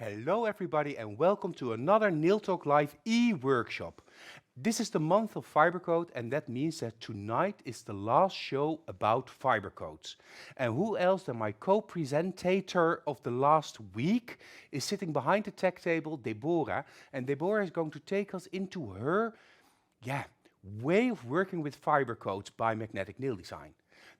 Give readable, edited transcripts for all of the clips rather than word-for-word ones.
Hello everybody and welcome to another Nail Talk Live e-workshop. This is the month of fibercoat and that means that tonight is the last show about fibercoats. And who else than my co-presentator of the last week is sitting behind the tech table, Deborah. And Deborah is going to take us into her way of working with fibercoats by Magnetic Nail Design.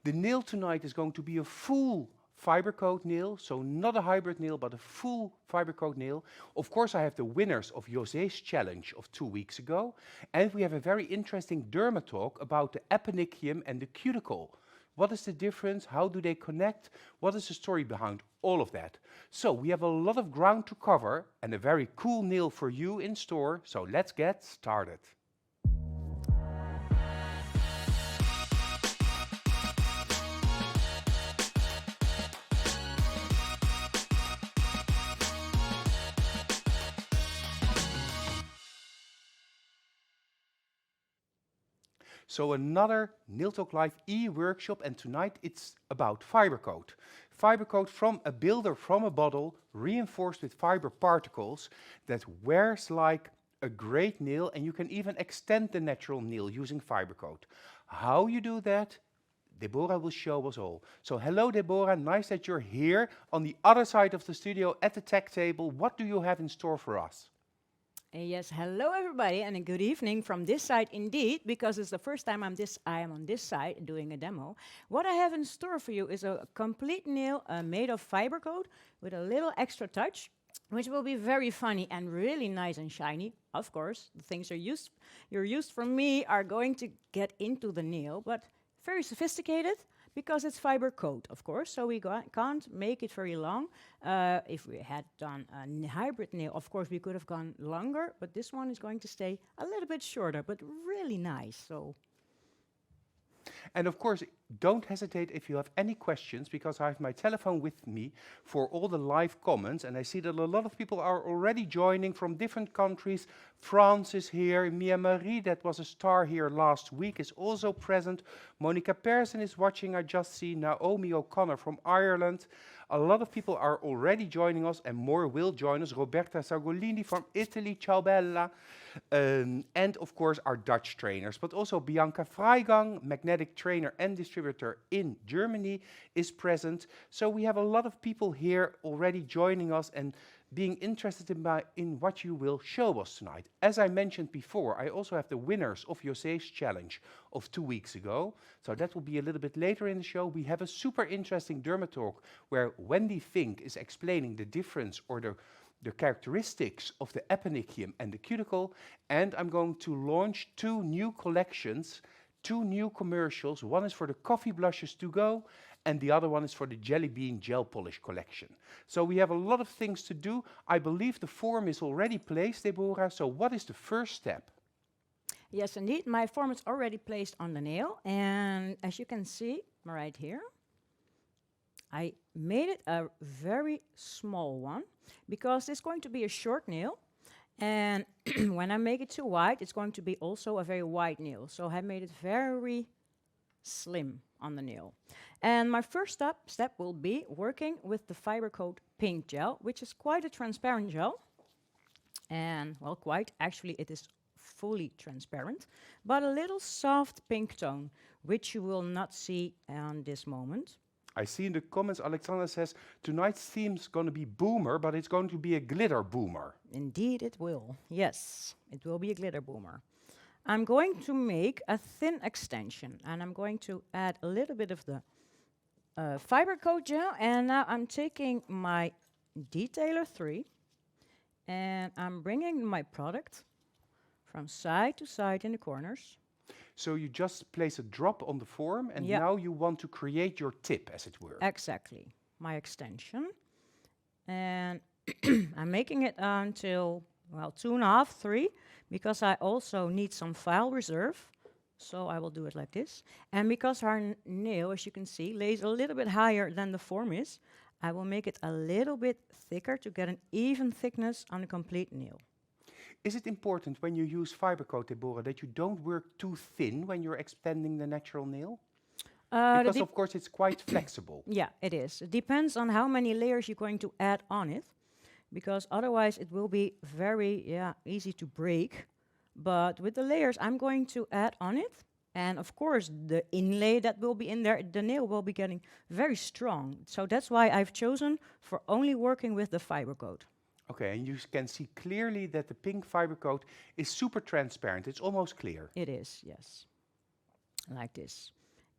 The nail tonight is going to be a full fibercoat nail, so not a hybrid nail, but a full fibercoat nail. Of course, I have the winners of José's challenge of 2 weeks ago, and we have a very interesting derma talk about the eponychium and the cuticle. What is the difference? How do they connect? What is the story behind all of that? So we have a lot of ground to cover and a very cool nail for you in store, so let's get started. So another Nail Talk Live e-workshop, and tonight it's about fibercoat. Fibercoat from a builder from a bottle, reinforced with fiber particles that wears like a great nail, and you can even extend the natural nail using fibercoat. How you do that, Deborah will show us all. So hello Deborah, nice that you're here on the other side of the studio at the tech table. What do you have in store for us? Yes, hello everybody, and a good evening from this side indeed, because it's the first time I am on this side doing a demo. What I have in store for you is a complete nail made of fibercoat with a little extra touch, which will be very funny and really nice and shiny. Of course, the things you're used from me are going to get into the nail, but very sophisticated, because it's fiber coat, of course, so we can't make it very long. If we had done a hybrid nail, of course, we could have gone longer, but this one is going to stay a little bit shorter, but really nice. So. And of course, don't hesitate if you have any questions, because I have my telephone with me for all the live comments. And I see that a lot of people are already joining from different countries. France is here. Mia Marie, that was a star here last week, is also present. Monica Persson is watching. I just see Naomi O'Connor from Ireland. A lot of people are already joining us, and more will join us. Roberta Sagolini from Italy, ciao bella. And of course our Dutch trainers, but also Bianca Freigang, magnetic trainer and distributor in Germany, is present. So we have a lot of people here already joining us and being interested in what you will show us tonight. As I mentioned before, I also have the winners of José's challenge of 2 weeks ago. So that will be a little bit later in the show. We have a super interesting derma talk where Wendy Fink is explaining the difference or the characteristics of the eponychium and the cuticle, and I'm going to launch 2 new collections, 2 new commercials. One is for the coffee blushes to go, and the other one is for the Jelly Bean Gel Polish collection. So we have a lot of things to do. I believe the form is already placed, Deborah, so what is the first step? Yes, indeed, my form is already placed on the nail, and as you can see right here, I made it a very small one, because it's going to be a short nail, and when I make it too wide, it's going to be also a very wide nail. So I made it very slim on the nail. And my first step will be working with the fibercoat pink gel, which is quite a transparent gel. And, well, actually it is fully transparent, but a little soft pink tone, which you will not see on this moment. I see in the comments, Alexandra says, tonight's theme is going to be boomer, but it's going to be a glitter boomer. Indeed it will. Yes, it will be a glitter boomer. I'm going to make a thin extension, and I'm going to add a little bit of the fibercoat gel, and now I'm taking my detailer 3, and I'm bringing my product from side to side in the corners. So you just place a drop on the form, and now you want to create your tip, as it were. Exactly, my extension. And I'm making it until, well, 2.5, 3, because I also need some file reserve. So I will do it like this. And because our nail, as you can see, lays a little bit higher than the form is, I will make it a little bit thicker to get an even thickness on the complete nail. Is it important when you use fibercoat, Deborah, that you don't work too thin when you're extending the natural nail? Because of course it's quite flexible. Yeah, it is. It depends on how many layers you're going to add on it. because otherwise it will be very easy to break. But with the layers, I'm going to add on it. And of course, the inlay that will be in there, the nail will be getting very strong. So that's why I've chosen for only working with the fiber coat. Okay, and you can see clearly that the pink fiber coat is super transparent. It's almost clear. It is, yes. Like this.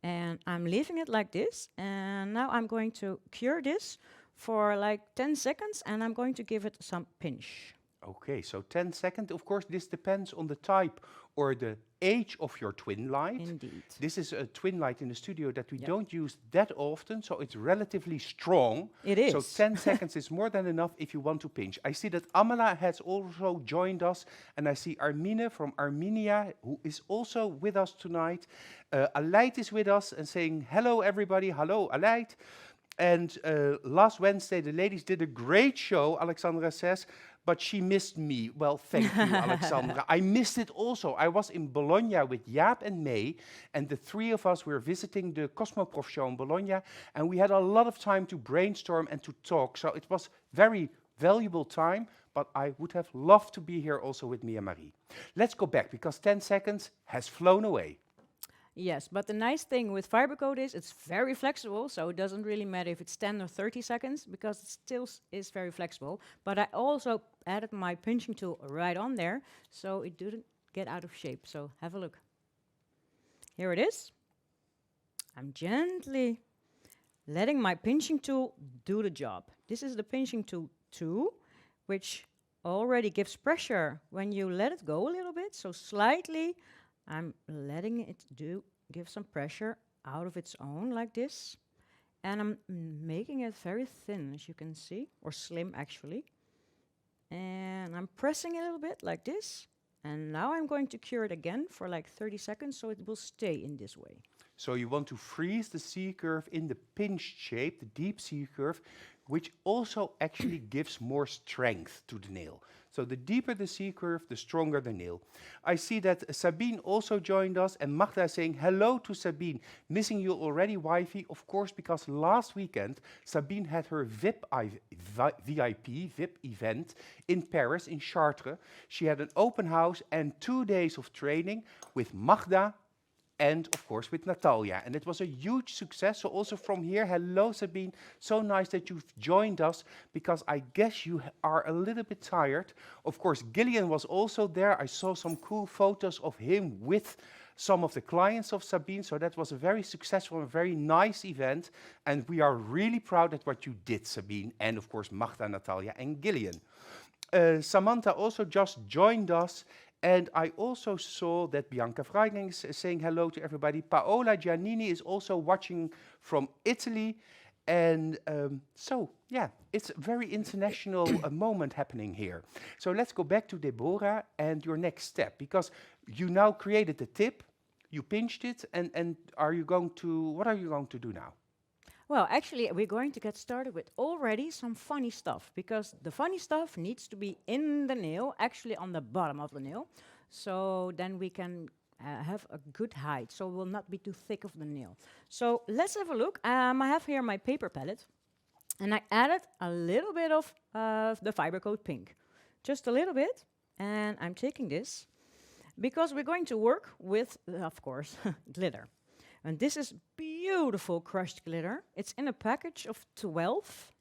And I'm leaving it like this. And now I'm going to cure this for like 10 seconds. And I'm going to give it some pinch. Okay, so 10 seconds. Of course, this depends on the type or the age of your twin light. Indeed. This is a twin light in the studio that we don't use that often, so it's relatively strong. It is. So 10 seconds is more than enough if you want to pinch. I see that Amala has also joined us, and I see Armine from Armenia, who is also with us tonight. Aleid is with us and saying, hello everybody, hello Aleid. And last Wednesday, the ladies did a great show, Alexandra says, but she missed me. Well, thank you, Alexandra. I missed it also. I was in Bologna with Jaap and May, and the three of us were visiting the Cosmoprof show in Bologna, and we had a lot of time to brainstorm and to talk. So it was very valuable time, but I would have loved to be here also with Mia Marie. Let's go back, because 10 seconds has flown away. Yes, but the nice thing with fiber coat is it's very flexible, so it doesn't really matter if it's 10 or 30 seconds, because it still is very flexible. But I also added my pinching tool right on there, so it didn't get out of shape. So have a look. Here it is. I'm gently letting my pinching tool do the job. This is the pinching tool 2, which already gives pressure when you let it go a little bit, so slightly. I'm letting it give some pressure out of its own like this. And I'm making it very thin, as you can see, or slim actually. And I'm pressing a little bit like this. And now I'm going to cure it again for like 30 seconds, so it will stay in this way. So you want to freeze the C-curve in the pinched shape, the deep C-curve, which also actually gives more strength to the nail. So the deeper the C-curve, the stronger the nail. I see that Sabine also joined us, and Magda is saying hello to Sabine. Missing you already, wifey, of course, because last weekend Sabine had her VIP event in Paris, in Chartres. She had an open house and 2 days of training with Magda, and of course with Natalia. And it was a huge success. So also from here, hello Sabine. So nice that you've joined us, because I guess you are a little bit tired. Of course, Gillian was also there. I saw some cool photos of him with some of the clients of Sabine. So that was a very successful and very nice event. And we are really proud at what you did, Sabine. And of course, Magda, Natalia and Gillian. Samantha also just joined us. And I also saw that Bianca Freiding is saying hello to everybody. Paola Giannini is also watching from Italy. And so, yeah, it's a very international moment happening here. So let's go back to Deborah and your next step, because you now created the tip, you pinched it, and what are you going to do now? Well, actually, we're going to get started with already some funny stuff, because the funny stuff needs to be in the nail, actually on the bottom of the nail, so then we can have a good height, so it will not be too thick of the nail. So let's have a look. I have here my paper palette, and I added a little bit of the fibercoat pink, just a little bit, and I'm taking this, because we're going to work with, of course, glitter. And this is beautiful crushed glitter. It's in a package of 12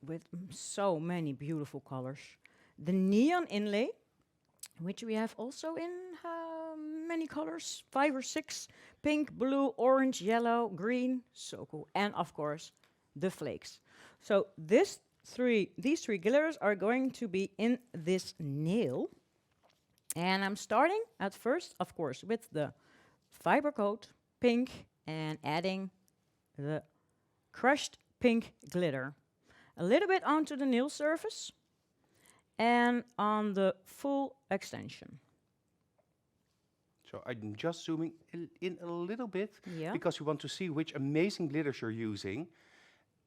with so many beautiful colors. The neon inlay, which we have also in many colors, 5 or 6, pink, blue, orange, yellow, green, so cool. And of course, the flakes. So these three glitters are going to be in this nail. And I'm starting at first, of course, with the fiber coat pink and adding the crushed pink glitter a little bit onto the nail surface and on the full extension. So I'm just zooming in a little bit, because we want to see which amazing glitters you're using,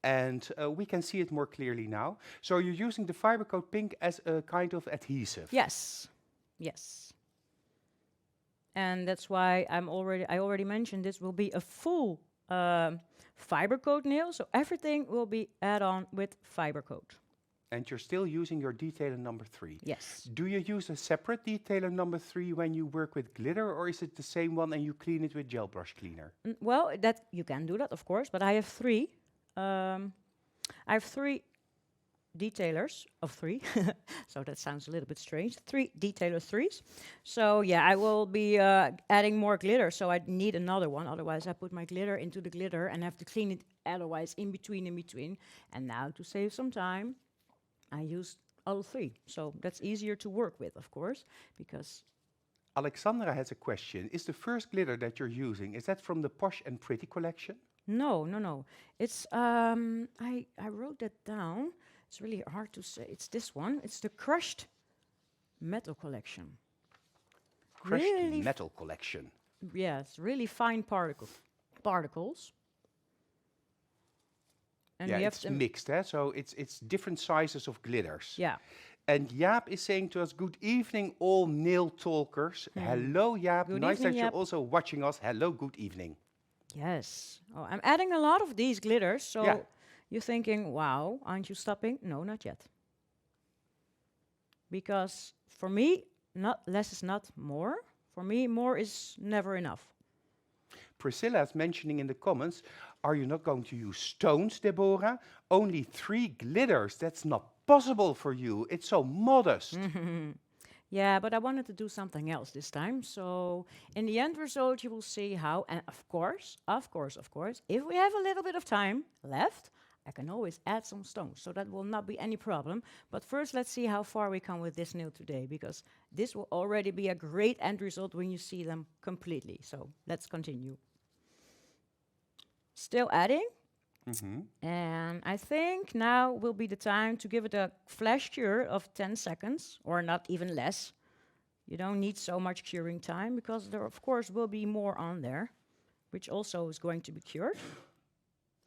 and we can see it more clearly now. So you're using the fiber coat pink as a kind of adhesive. Yes, yes. And that's why I already mentioned this will be a full fiber coat nail, so everything will be add-on with fiber coat. And you're still using your detailer number 3. Yes. Do you use a separate detailer number 3 when you work with glitter, or is it the same one and you clean it with gel brush cleaner? Well, that you can do that, of course, but I have 3. I have 3 detailers of 3, so that sounds a little bit strange. 3 detailer 3s. So yeah, I will be adding more glitter, so I need another one. Otherwise, I put my glitter into the glitter and have to clean it otherwise in between. And now, to save some time, I use all 3. So that's easier to work with, of course, because... Alexandra has a question. Is the first glitter that you're using, is that from the Posh and Pretty collection? No. It's, I wrote that down. It's really hard to say. It's this one. It's the Crushed Metal collection. Crushed Really Metal collection. Yes, really fine particles. And Yeah, we have it's them mixed, eh? So it's different sizes of glitters. Yeah. And Jaap is saying to us, good evening, all nail talkers. Hello, Jaap. Good Nice evening, that you're Jaap. also watching us. Hello, good evening. Yes. Oh, I'm adding a lot of these glitters, so Yeah. you're thinking, wow, aren't you stopping? No, not yet. Because for me, not less is not more. For me, more is never enough. Priscilla is mentioning in the comments, are you not going to use stones, Deborah? Only 3 glitters. That's not possible for you. It's so modest. Yeah, but I wanted to do something else this time. So in the end result, you will see how. And of course, if we have a little bit of time left, I can always add some stones. So that will not be any problem. But first, let's see how far we come with this nail today, because this will already be a great end result when you see them completely. So let's continue. Still adding. And I think now will be the time to give it a flash cure of 10 seconds, or not even less. You don't need so much curing time, because there, of course, will be more on there, which also is going to be cured.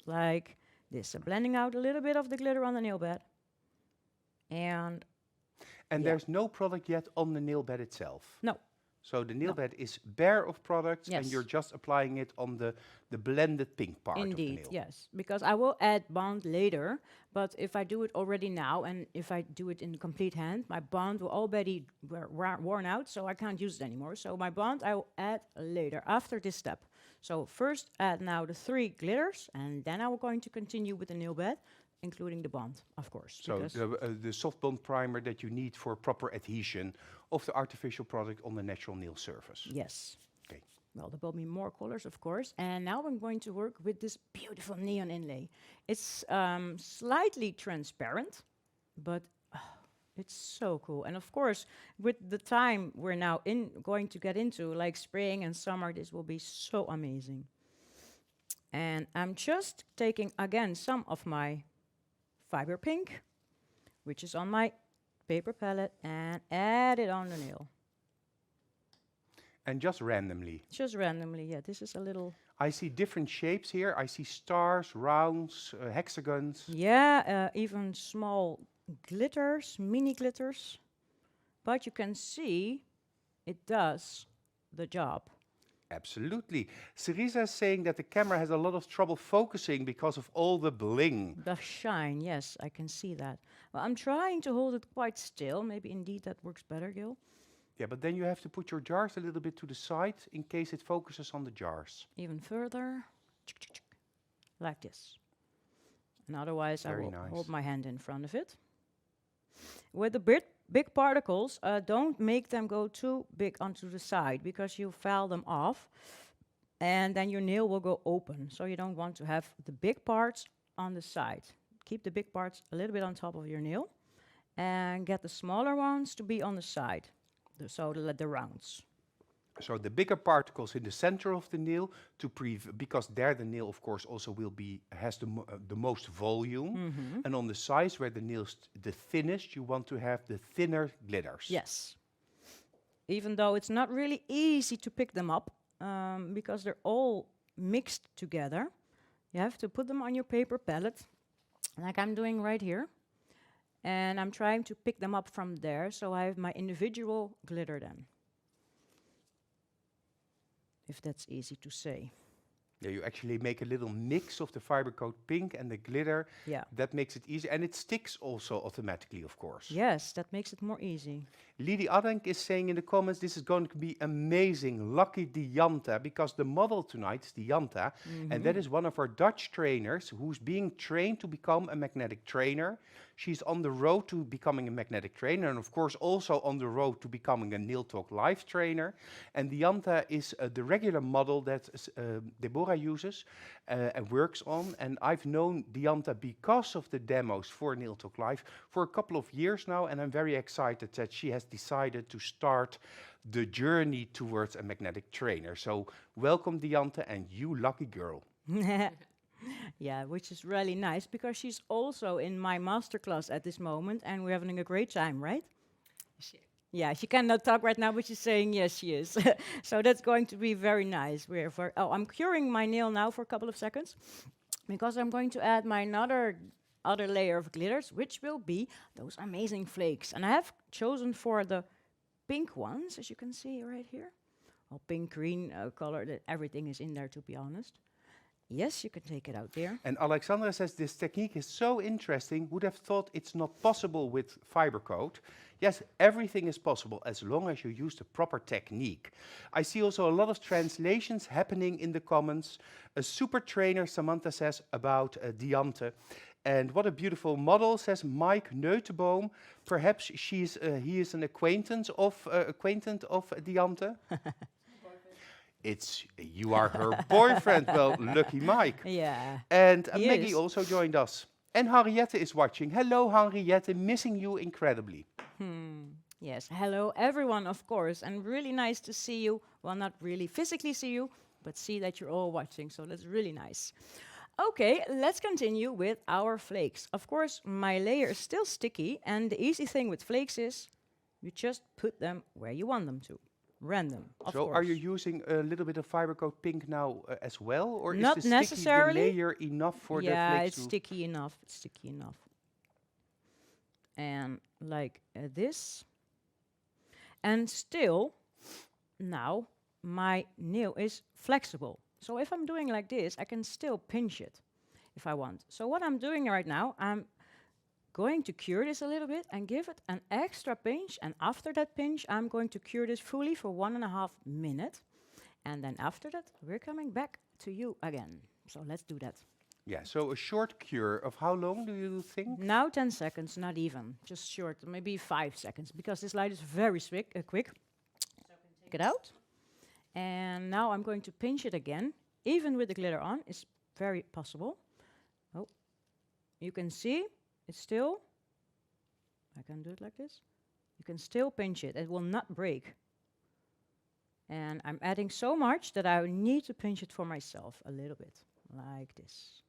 Like this. So blending out a little bit of the glitter on the nail bed. And there's no product yet on the nail bed itself. No. So the nail bed is bare of products, and Yes. you're just applying it on the blended pink part of the Indeed, nail. yes. Because I will add bond later, but if I do it already now, and if I do it in complete hand, my bond will already worn out, so I can't use it anymore. So my bond I will add later, after this step. So first add now the 3 glitters, and then I'm going to continue with the nail bed, including the bond, of course. So the soft bond primer that you need for proper adhesion of the artificial product on the natural nail surface. Yes. Okay. Well, there will be more colors, of course. And now I'm going to work with this beautiful neon inlay. It's slightly transparent, but it's so cool. And of course, with the time we're now going to get into, like spring and summer, this will be so amazing. And I'm just taking, again, some of my fiber pink, which is on my paper palette, and add it on the nail. And just randomly. Just randomly, yeah. This is a little... I see different shapes here. I see stars, rounds, hexagons. Yeah, even small glitters, mini glitters. But you can see it does the job. Absolutely. Cerisa is saying that the camera has a lot of trouble focusing because of all the bling. The shine, yes, I can see that. Well, I'm trying to hold it quite still. Maybe indeed that works better, Gil. Yeah, but then you have to put your jars a little bit to the side in case it focuses on the jars. Even further, like this. And otherwise, I will hold my hand in front of it. With the big particles, don't make them go too big onto the side, because you foul them off, and then your nail will go open. So you don't want to have the big parts on the side. Keep the big parts a little bit on top of your nail, and get the smaller ones to be on the side. So the rounds. So the bigger particles in the center of the nail, because there the nail, of course, also has the most volume. And on the sides where the nail's the thinnest, you want to have the thinner glitters. Yes. Even though it's not really easy to pick them up, because they're all mixed together, you have to put them on your paper palette, like I'm doing right here. And I'm trying to pick them up from there, so I have my individual glitter then. If that's easy to say. Yeah, you actually make a little mix of the fibercoat pink and the glitter. Yeah. That makes it easy, and it sticks also automatically, of course. Yes, that makes it more easy. Lidi Adenk is saying in the comments, this is going to be amazing. Lucky Dianta, because the model tonight is Dianta, and that is one of our Dutch trainers who's being trained to become a magnetic trainer. She's on the road to becoming a magnetic trainer, and of course also on the road to becoming a Nail Talk Live trainer. And Dianta is the regular model that Deborah uses and works on. And I've known Dianta because of the demos for Nail Talk Live for a couple of years now, and I'm very excited that she has decided to start the journey towards a magnetic trainer. So welcome, Dianta, and you lucky girl. Yeah, which is really nice because she's also in my masterclass at this moment and we're having a great time, right? Yeah, she cannot talk right now, but she's saying yes, she is. So that's going to be very nice. I'm curing my nail now for a couple of seconds because I'm going to add my other layer of glitters, which will be those amazing flakes. And I have chosen for the pink ones, as you can see right here. Well, pink, green color, everything is in there, to be honest. Yes, you can take it out there. And Alexandra says this technique is so interesting. Would have thought it's not possible with fibercoat. Yes, everything is possible as long as you use the proper technique. I see also a lot of translations happening in the comments. A super trainer, Samantha says, about Diante. And what a beautiful model, says Mike Neutenboom. Perhaps he is an acquaintance of Diante. You are her boyfriend. Well, lucky Mike. Yeah. And Maggie also joined us. And Henriette is watching. Hello, Henriette, missing you incredibly. Yes, hello everyone, of course, and really nice to see you. Well, not really physically see you, but see that you're all watching, so that's really nice. Okay, let's continue with our flakes. Of course, my layer is still sticky, and the easy thing with flakes is you just put them where you want them to. Random, of So course. are you using a little bit of fibercoat pink now as well? Or Not is the necessarily. sticky layer enough for the flakes? Yeah, it's sticky enough. It's sticky enough. And like this. And still, now my nail is flexible. So if I'm doing like this, I can still pinch it if I want. So what I'm doing right now, I'm going to cure this a little bit and give it an extra pinch. And after that pinch, I'm going to cure this fully for 1.5 minutes. And then after that, we're coming back to you again. So let's do that. Yeah, so a short cure of how long do you think? Now 10 seconds, not even, just short, maybe 5 seconds, because this light is very quick. So I can take it out. And now I'm going to pinch it again, even with the glitter on, it's very possible. Oh, you can see, it's still, I can do it like this. You can still pinch it, it will not break. And I'm adding so much that I need to pinch it for myself a little bit, like this.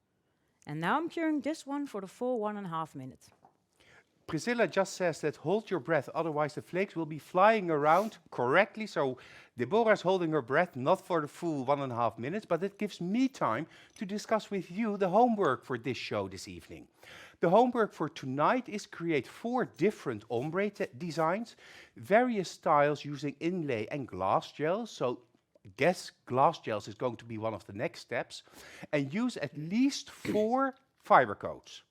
And now I'm curing this one for the full 1.5 minutes. Priscilla just says that hold your breath, otherwise the flakes will be flying around correctly. So Deborah's holding her breath, not for the full 1.5 minutes, but it gives me time to discuss with you the homework for this show this evening. The homework for tonight is create 4 different ombre designs, various styles using inlay and glass gels. So guess glass gels is going to be one of the next steps, and use at least 4 fiber coats.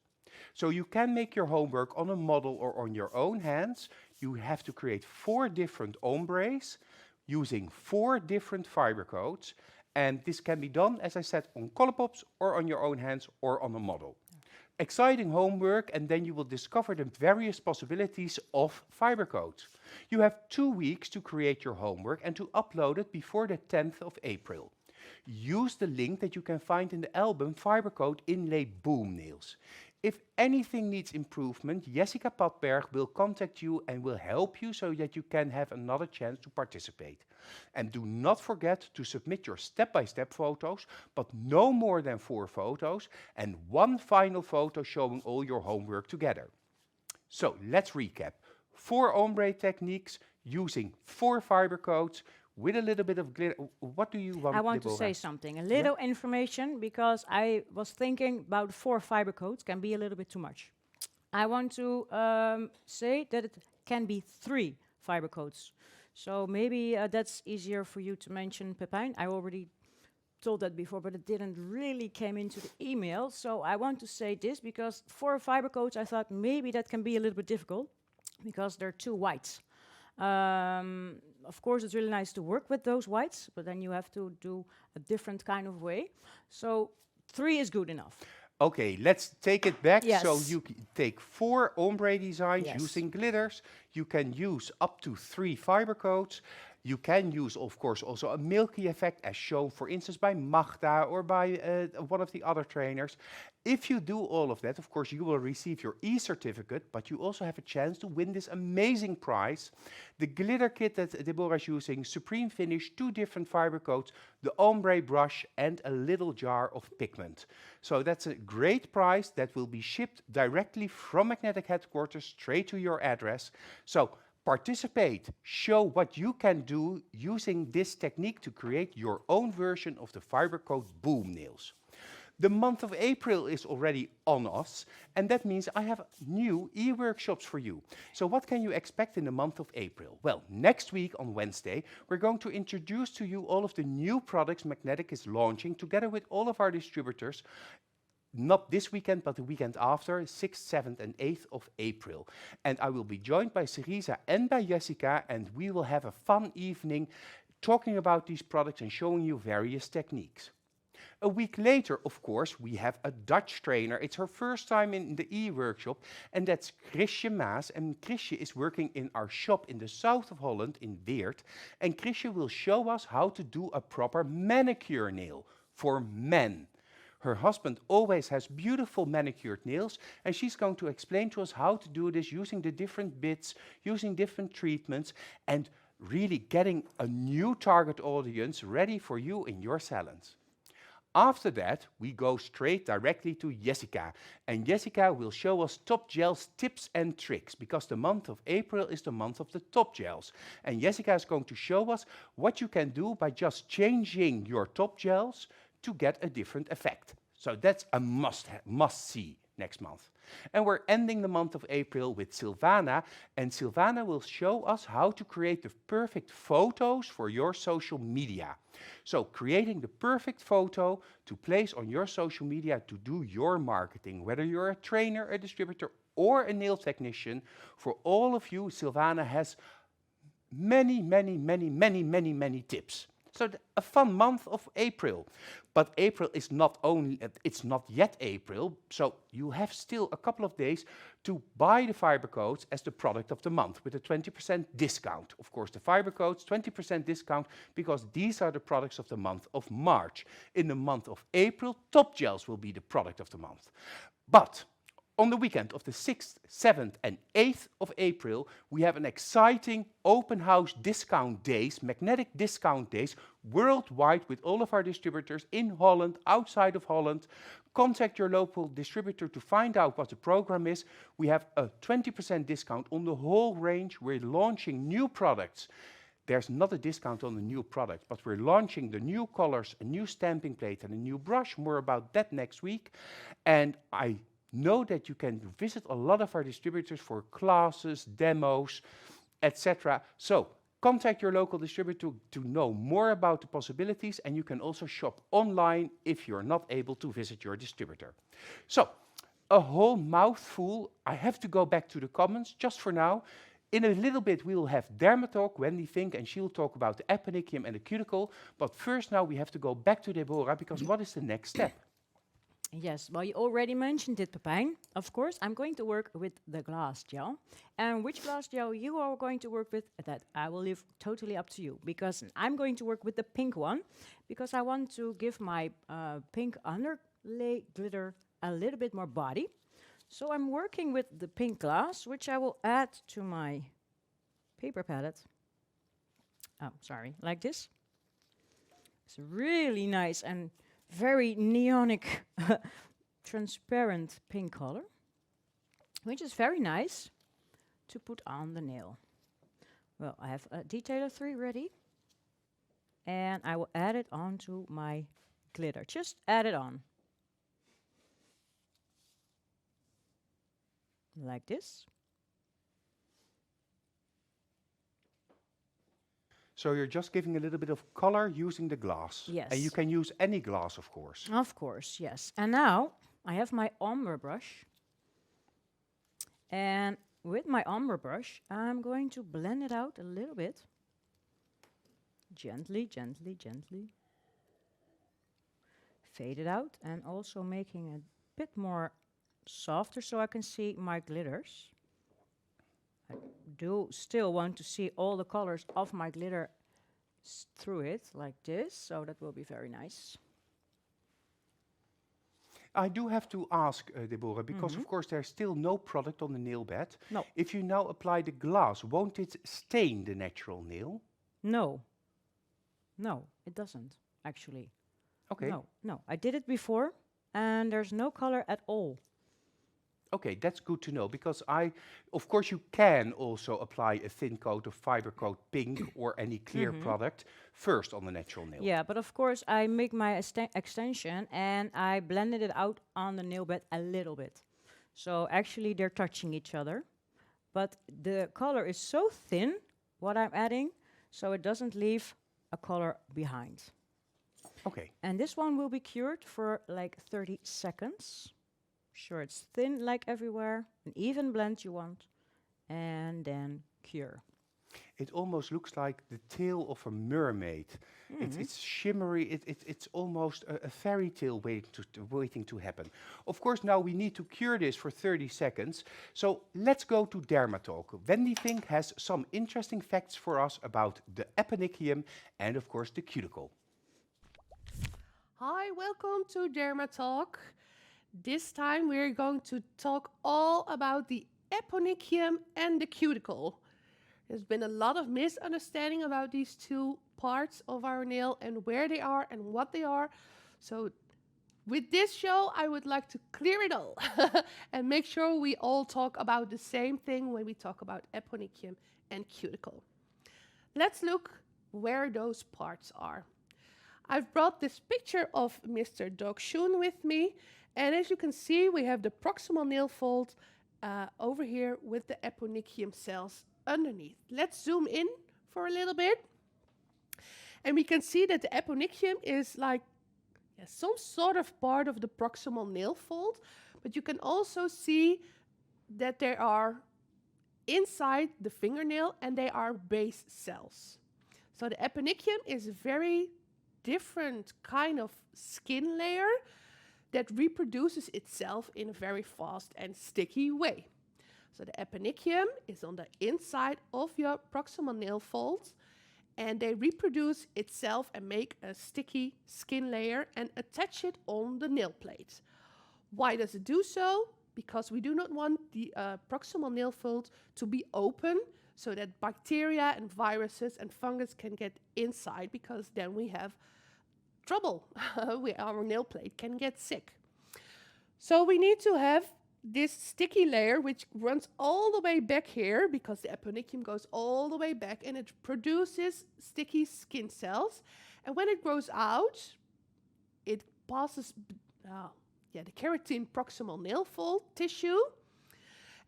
So you can make your homework on a model or on your own hands. You have to create 4 different ombres using 4 different fiber coats, and this can be done, as I said, on Colopops or on your own hands or on a model. Exciting homework, and then you will discover the various possibilities of fiber coats. You have 2 weeks to create your homework and to upload it before the 10th of April. Use the link that you can find in the album Fibercoat Inlay Boom Nails. If anything needs improvement, Jessica Padberg will contact you and will help you so that you can have another chance to participate. And do not forget to submit your step-by-step photos, but no more than 4 photos, and 1 final photo showing all your homework together. So let's recap. 4 ombre techniques using 4 fiber coats, with a little bit of glitter. What do you want, I want Deborah? to say something, a little information, because I was thinking about 4 fiber coats can be a little bit too much. I want to say that it can be 3 fiber coats. So maybe that's easier for you to mention, Pepijn. I already told that before, but it didn't really came into the email. So I want to say this because for fiber coats, I thought maybe that can be a little bit difficult because they're too white. Of course, it's really nice to work with those whites, but then you have to do a different kind of way. So 3 is good enough. Okay, let's take it back. Yes. So you take 4 ombre designs Yes. using glitters. You can use up to 3 fiber coats. You can use, of course, also a milky effect as shown, for instance, by Magda or by one of the other trainers. If you do all of that, of course, you will receive your e-certificate, but you also have a chance to win this amazing prize. The glitter kit that Deborah is using, supreme finish, 2 different fiber coats, the ombre brush, and a little jar of pigment. So that's a great prize that will be shipped directly from Magnetic Headquarters straight to your address. So participate, show what you can do using this technique to create your own version of the fibercoat boom nails. The month of April is already on us, and that means I have new e-workshops for you. So what can you expect in the month of April? Well, next week on Wednesday, we're going to introduce to you all of the new products Magnetic is launching together with all of our distributors. Not this weekend, but the weekend after, 6th, 7th and 8th of April. And I will be joined by Cerisa and by Jessica, and we will have a fun evening talking about these products and showing you various techniques. A week later, of course, we have a Dutch trainer. It's her first time in the e-workshop, and that's Chrisje Maas. And Chrisje is working in our shop in the south of Holland, in Weert. And Chrisje will show us how to do a proper manicure nail for men. Her husband always has beautiful manicured nails, and she's going to explain to us how to do this using the different bits, using different treatments, and really getting a new target audience ready for you in your salons. After that, we go straight directly to Jessica, and Jessica will show us top gels tips and tricks, because the month of April is the month of the top gels. And Jessica is going to show us what you can do by just changing your top gels to get a different effect. So that's a must-see next month. And we're ending the month of April with Silvana, and Silvana will show us how to create the perfect photos for your social media. So creating the perfect photo to place on your social media to do your marketing, whether you're a trainer, a distributor, or a nail technician, for all of you, Silvana has many tips. So a fun month of April. But April is not only, it's not yet April, so you have still a couple of days to buy the fiber coats as the product of the month with a 20% discount. Of course, the fiber coats, 20% discount, because these are the products of the month of March. In the month of April, top gels will be the product of the month. But on the weekend of the 6th, 7th and 8th of April, we have an exciting open house discount days, magnetic discount days, worldwide with all of our distributors in Holland, outside of Holland. Contact your local distributor to find out what the program is. We have a 20% discount on the whole range. We're launching new products. There's not a discount on the new product, but we're launching the new colors, a new stamping plate and a new brush. More about that next week. And I know that you can visit a lot of our distributors for classes, demos, etc. So contact your local distributor to know more about the possibilities, and you can also shop online if you're not able to visit your distributor. So a whole mouthful. I have to go back to the comments just for now. In a little bit, we will have Dermatalk, Wendy Fink, and she'll talk about the eponychium and the cuticle. But first now we have to go back to Deborah, because what is the next step? Yes, well, you already mentioned it, Pepijn. Of course, I'm going to work with the glass gel. And which glass gel you are going to work with, that I will leave totally up to you. Because I'm going to work with the pink one, because I want to give my pink underlay glitter a little bit more body. So I'm working with the pink glass, which I will add to my paper palette. Oh, sorry, like this. It's really nice and very neonic, transparent pink color, which is very nice to put on the nail. Well, I have a detailer 3 ready, and I will add it onto my glitter. Just add it on. Like this. So you're just giving a little bit of color using the glass. Yes. And you can use any glass, of course. Of course, yes. And now I have my ombre brush. And with my ombre brush, I'm going to blend it out a little bit. Gently, gently, gently. Fade it out and also making it a bit more softer so I can see my glitters. I do still want to see all the colors of my glitter through it like this, so that will be very nice. I do have to ask, Deborah, because of course there's still no product on the nail bed. No. If you now apply the glass, won't it stain the natural nail? No. No, it doesn't, actually. Okay. No, no. I did it before, and there's no color at all. Okay, that's good to know, because of course you can also apply a thin coat of fibercoat pink or any clear product first on the natural nail. Yeah, but of course I make my extension and I blended it out on the nail bed a little bit. So actually they're touching each other, but the color is so thin, what I'm adding, so it doesn't leave a color behind. Okay. And this one will be cured for like 30 seconds. Sure, it's thin like everywhere, an even blend you want, and then cure. It almost looks like the tail of a mermaid. It's shimmery, it's almost a fairy tale waiting to happen. Of course, now we need to cure this for 30 seconds, so let's go to Dermatalk. Wendy Fink has some interesting facts for us about the eponychium and of course the cuticle. Hi, welcome to Dermatalk. This time we're going to talk all about the eponychium and the cuticle. There's been a lot of misunderstanding about these two parts of our nail and where they are and what they are. So with this show, I would like to clear it all and make sure we all talk about the same thing when we talk about eponychium and cuticle. Let's look where those parts are. I've brought this picture of Mr. Dog Shoon with me. And as you can see, we have the proximal nail fold over here with the eponychium cells underneath. Let's zoom in for a little bit. And we can see that the eponychium is like some sort of part of the proximal nail fold. But you can also see that they are inside the fingernail and they are base cells. So the eponychium is a very different kind of skin layer that reproduces itself in a very fast and sticky way. So the eponychium is on the inside of your proximal nail folds, and they reproduce itself and make a sticky skin layer and attach it on the nail plate. Why does it do so? Because we do not want the proximal nail fold to be open so that bacteria and viruses and fungus can get inside, because then we have trouble. Our nail plate can get sick. So we need to have this sticky layer which runs all the way back here, because the eponychium goes all the way back and it produces sticky skin cells. And when it grows out, it passes the keratin proximal nail fold tissue.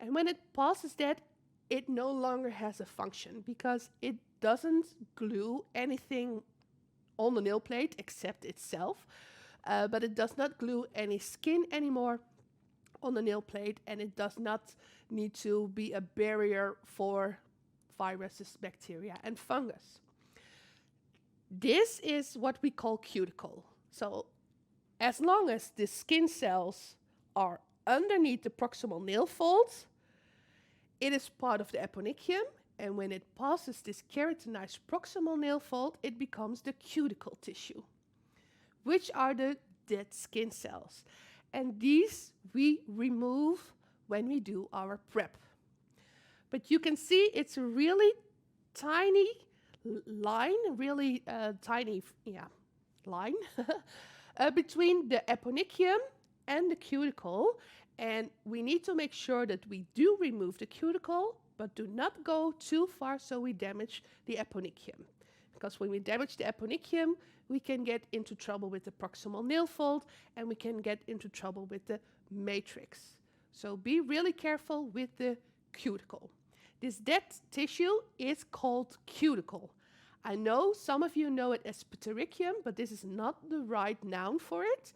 And when it passes that, it no longer has a function because it doesn't glue anything on the nail plate except itself, but it does not glue any skin anymore on the nail plate, and it does not need to be a barrier for viruses, bacteria, and fungus. This is what we call cuticle. So as long as the skin cells are underneath the proximal nail folds, it is part of the eponychium. And when it passes this keratinized proximal nail fold, it becomes the cuticle tissue, which are the dead skin cells. And these we remove when we do our prep. But you can see it's a really tiny line, really tiny line between the eponychium and the cuticle. And we need to make sure that we do remove the cuticle, but do not go too far so we damage the eponychium. Because when we damage the eponychium, we can get into trouble with the proximal nail fold, and we can get into trouble with the matrix. So be really careful with the cuticle. This dead tissue is called cuticle. I know some of you know it as ptericium, but this is not the right noun for it.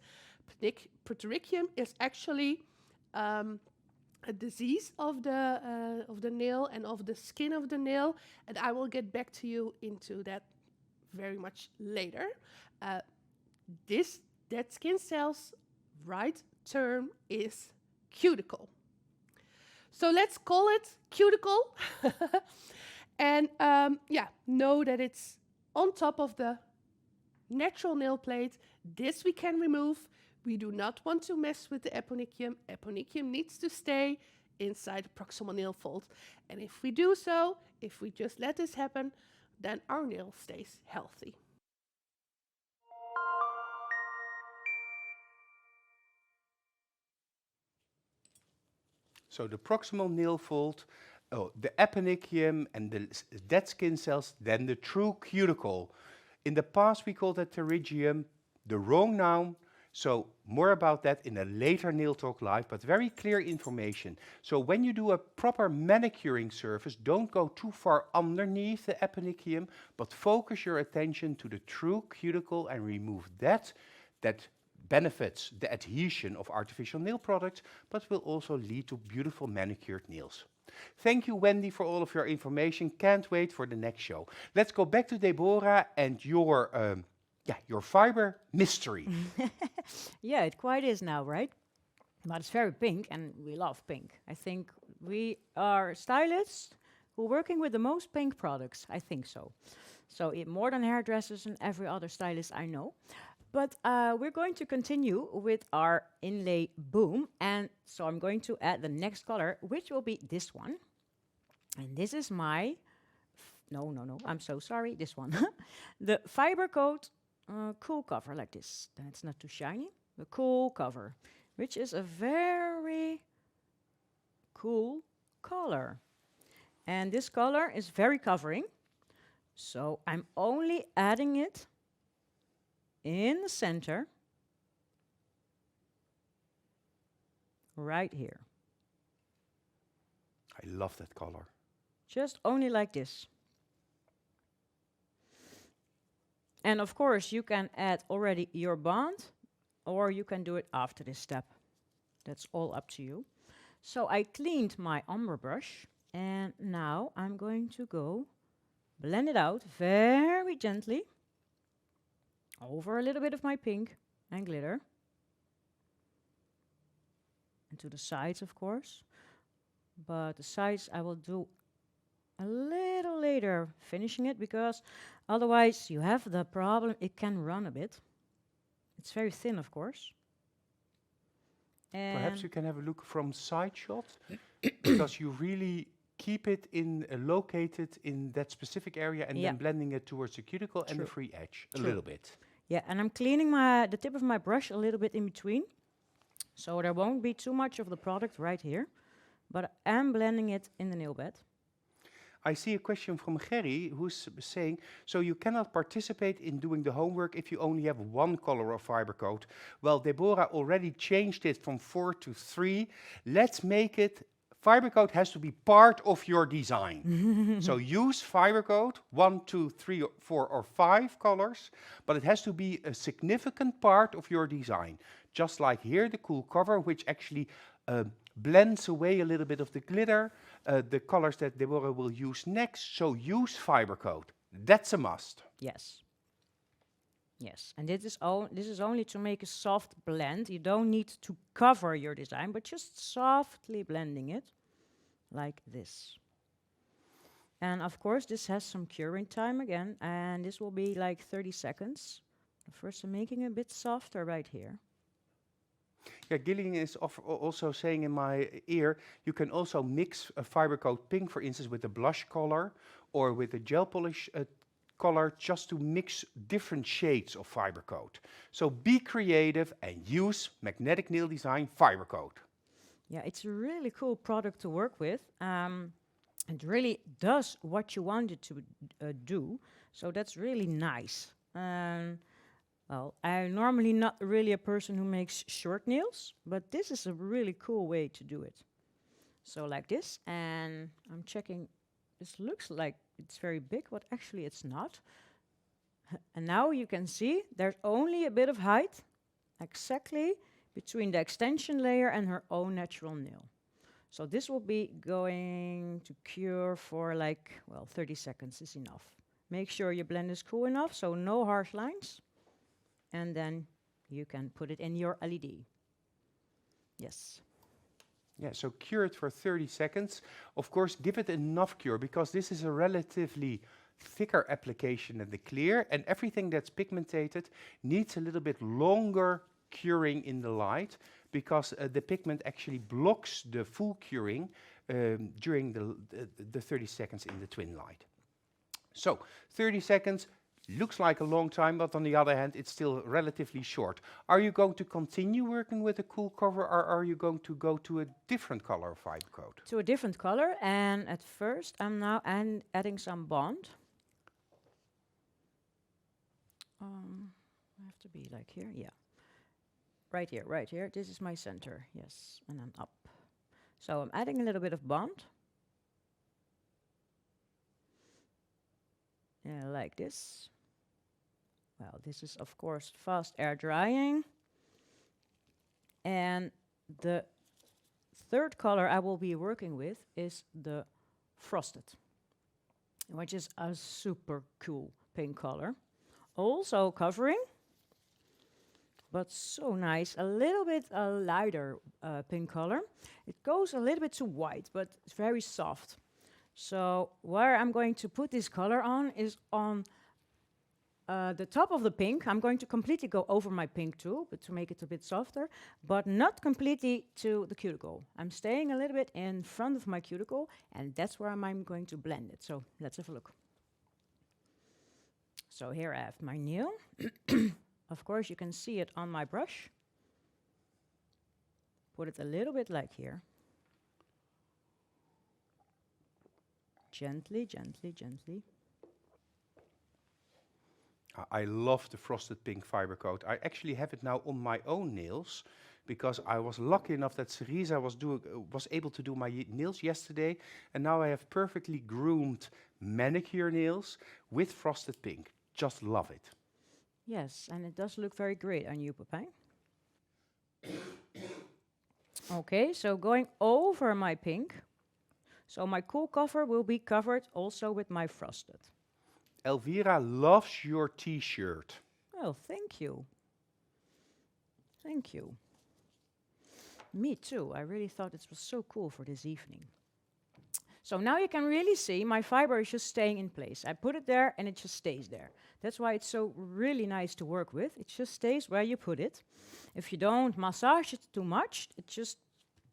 Ptericium is actually a disease of the nail and of the skin of the nail, and I will get back to you into that very much later. This dead skin cells right term is cuticle. So let's call it cuticle. And know that it's on top of the natural nail plate. This we can remove. We do not want to mess with the eponychium. Eponychium needs to stay inside the proximal nail fold. And if we do so, if we just let this happen, then our nail stays healthy. So the proximal nail fold, the eponychium and the dead skin cells, then the true cuticle. In the past we called that pterygium, the wrong noun. So more about that in a later Nail Talk Live, but very clear information. So when you do a proper manicuring surface, don't go too far underneath the eponychium, but focus your attention to the true cuticle and remove that benefits the adhesion of artificial nail products, but will also lead to beautiful manicured nails. Thank you, Wendy, for all of your information. Can't wait for the next show. Let's go back to Deborah and your fiber mystery. Yeah, it quite is now, right? But it's very pink, and we love pink. I think we are stylists who are working with the most pink products. I think so. So more than hairdressers and every other stylist I know. But we're going to continue with our inlay boom. And so I'm going to add the next color, which will be this one. And this is my... No, I'm so sorry, this one. The fibercoat cool cover, like this. Then it's not too shiny. The cool cover, which is a very cool color. And this color is very covering. So I'm only adding it in the center, right here. I love that color. Just only like this. And of course, you can add already your bond, or you can do it after this step. That's all up to you. So I cleaned my ombre brush, and now I'm going to go blend it out very gently over a little bit of my pink and glitter. And to the sides, of course. But the sides I will do a little later, finishing it, because otherwise you have the problem, it can run a bit. It's very thin, of course. And perhaps you can have a look from side shot, because you really keep it located in that specific area and then blending it towards the cuticle and the free edge a little bit. Yeah, and I'm cleaning the tip of my brush a little bit in between, so there won't be too much of the product right here, but I'm blending it in the nail bed. I see a question from Gerry, who's saying, so you cannot participate in doing the homework if you only have one color of fiber coat. Well, Deborah already changed it from 4 to 3. Let's make it, fiber coat has to be part of your design. So use fiber coat, 1, 2, 3, 4, or 5 colors, but it has to be a significant part of your design. Just like here, the cool cover, which actually blends away a little bit of the glitter, the colors that Deborah will use next. So use fiber coat. That's a must. Yes. Yes, and this is only to make a soft blend. You don't need to cover your design, but just softly blending it like this. And of course, this has some curing time again, and this will be like 30 seconds. First, I'm making it a bit softer right here. Yeah, Gillian is also saying in my ear, you can also mix a fiber coat pink, for instance, with a blush color or with a gel polish color, just to mix different shades of fiber coat. So be creative and use Magnetic Nail Design fiber coat. Yeah, it's a really cool product to work with. It really does what you want it to do. So that's really nice. Well, I'm normally not really a person who makes short nails, but this is a really cool way to do it. So like this, and I'm checking this looks like it's very big, but actually it's not. And now you can see there's only a bit of height exactly between the extension layer and her own natural nail. So this will be going to cure for like, well, 30 seconds is enough. Make sure your blend is cool enough, so no harsh lines. And then you can put it in your LED. Yes. Yeah, so cure it for 30 seconds. Of course, give it enough cure, because this is a relatively thicker application than the clear, and everything that's pigmented needs a little bit longer curing in the light, because the pigment actually blocks the full curing during the 30 seconds in the twin light. So 30 seconds looks like a long time, but on the other hand, it's still relatively short. Are you going to continue working with a cool cover, or are you going to go to a different color of fiber coat? To a different color, and at first I'm now adding some bond. I have to be like here, yeah. Right here, this is my center, yes, and I'm up. So I'm adding a little bit of bond. Like this. Well, this is of course fast air drying. And the third color I will be working with is the frosted, which is a super cool pink color. Also covering, but so nice, a little bit lighter pink color. It goes a little bit too white, but it's very soft. So where I'm going to put this color on is on the top of the pink. I'm going to completely go over my pink too, but to make it a bit softer, but not completely to the cuticle. I'm staying a little bit in front of my cuticle, and that's where I'm going to blend it. So let's have a look. So here I have my nail. Of course, you can see it on my brush. Put it a little bit like here. Gently, gently, gently. I love the frosted pink fiber coat. I actually have it now on my own nails, because I was lucky enough that Cerisa was able to do my nails yesterday, and now I have perfectly groomed manicure nails with frosted pink. Just love it. Yes, and it does look very great on you, Pepijn. Okay, so going over my pink. So my cool cover will be covered also with my frosted. Elvira loves your t-shirt. Oh, thank you. Thank you. Me too. I really thought it was so cool for this evening. So now you can really see my fiber is just staying in place. I put it there and it just stays there. That's why it's so really nice to work with. It just stays where you put it. If you don't massage it too much, it just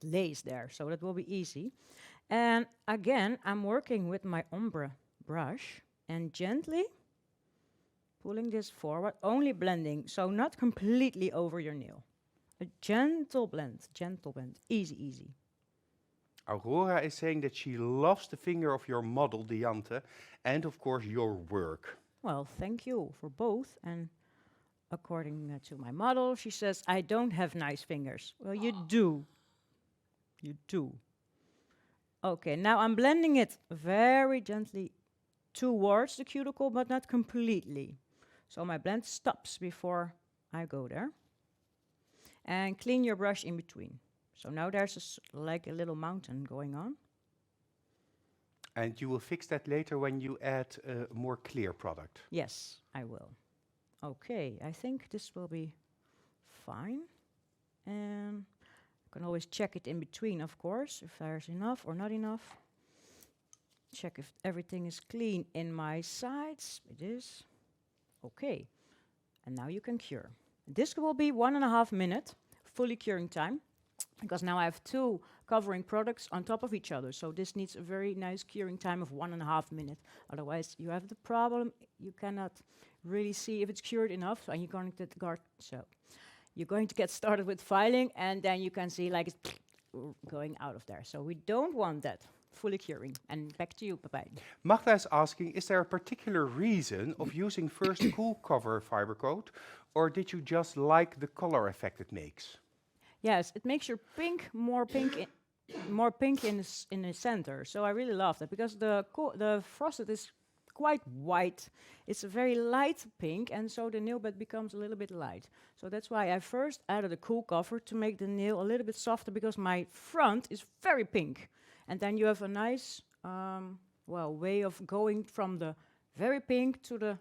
lays there. So that will be easy. And again, I'm working with my ombre brush and gently pulling this forward, only blending, so not completely over your nail. A gentle blend, easy, easy. Aurora is saying that she loves the finger of your model, Diante, and of course your work. Well, thank you for both. And according to my model, she says, I don't have nice fingers. Well, you do. You do. Okay, now I'm blending it very gently towards the cuticle, but not completely. So my blend stops before I go there. And clean your brush in between. So now there's like a little mountain going on. And you will fix that later when you add a more clear product. Yes, I will. Okay, I think this will be fine. And you can always check it in between, of course, if there's enough or not enough. Check if everything is clean in my sides. It is. Okay. And now you can cure. This will be 1.5 minutes, fully curing time. Because now I have 2 covering products on top of each other. So this needs a very nice curing time of 1.5 minutes. Otherwise, you have the problem. You cannot really see if it's cured enough. And you're going to get started with filing. And then you can see like it's going out of there. So we don't want that. Fully curing. And back to you, Pepijn. Magda is asking, is there a particular reason of using first cool cover fiber coat? Or did you just like the color effect it makes? Yes, it makes your pink more pink more pink in the center. So I really love that because the frosted is quite white. It's a very light pink, and so the nail bed becomes a little bit light. So that's why I first added a cool cover to make the nail a little bit softer because my front is very pink. And then you have a nice, way of going from the very pink to the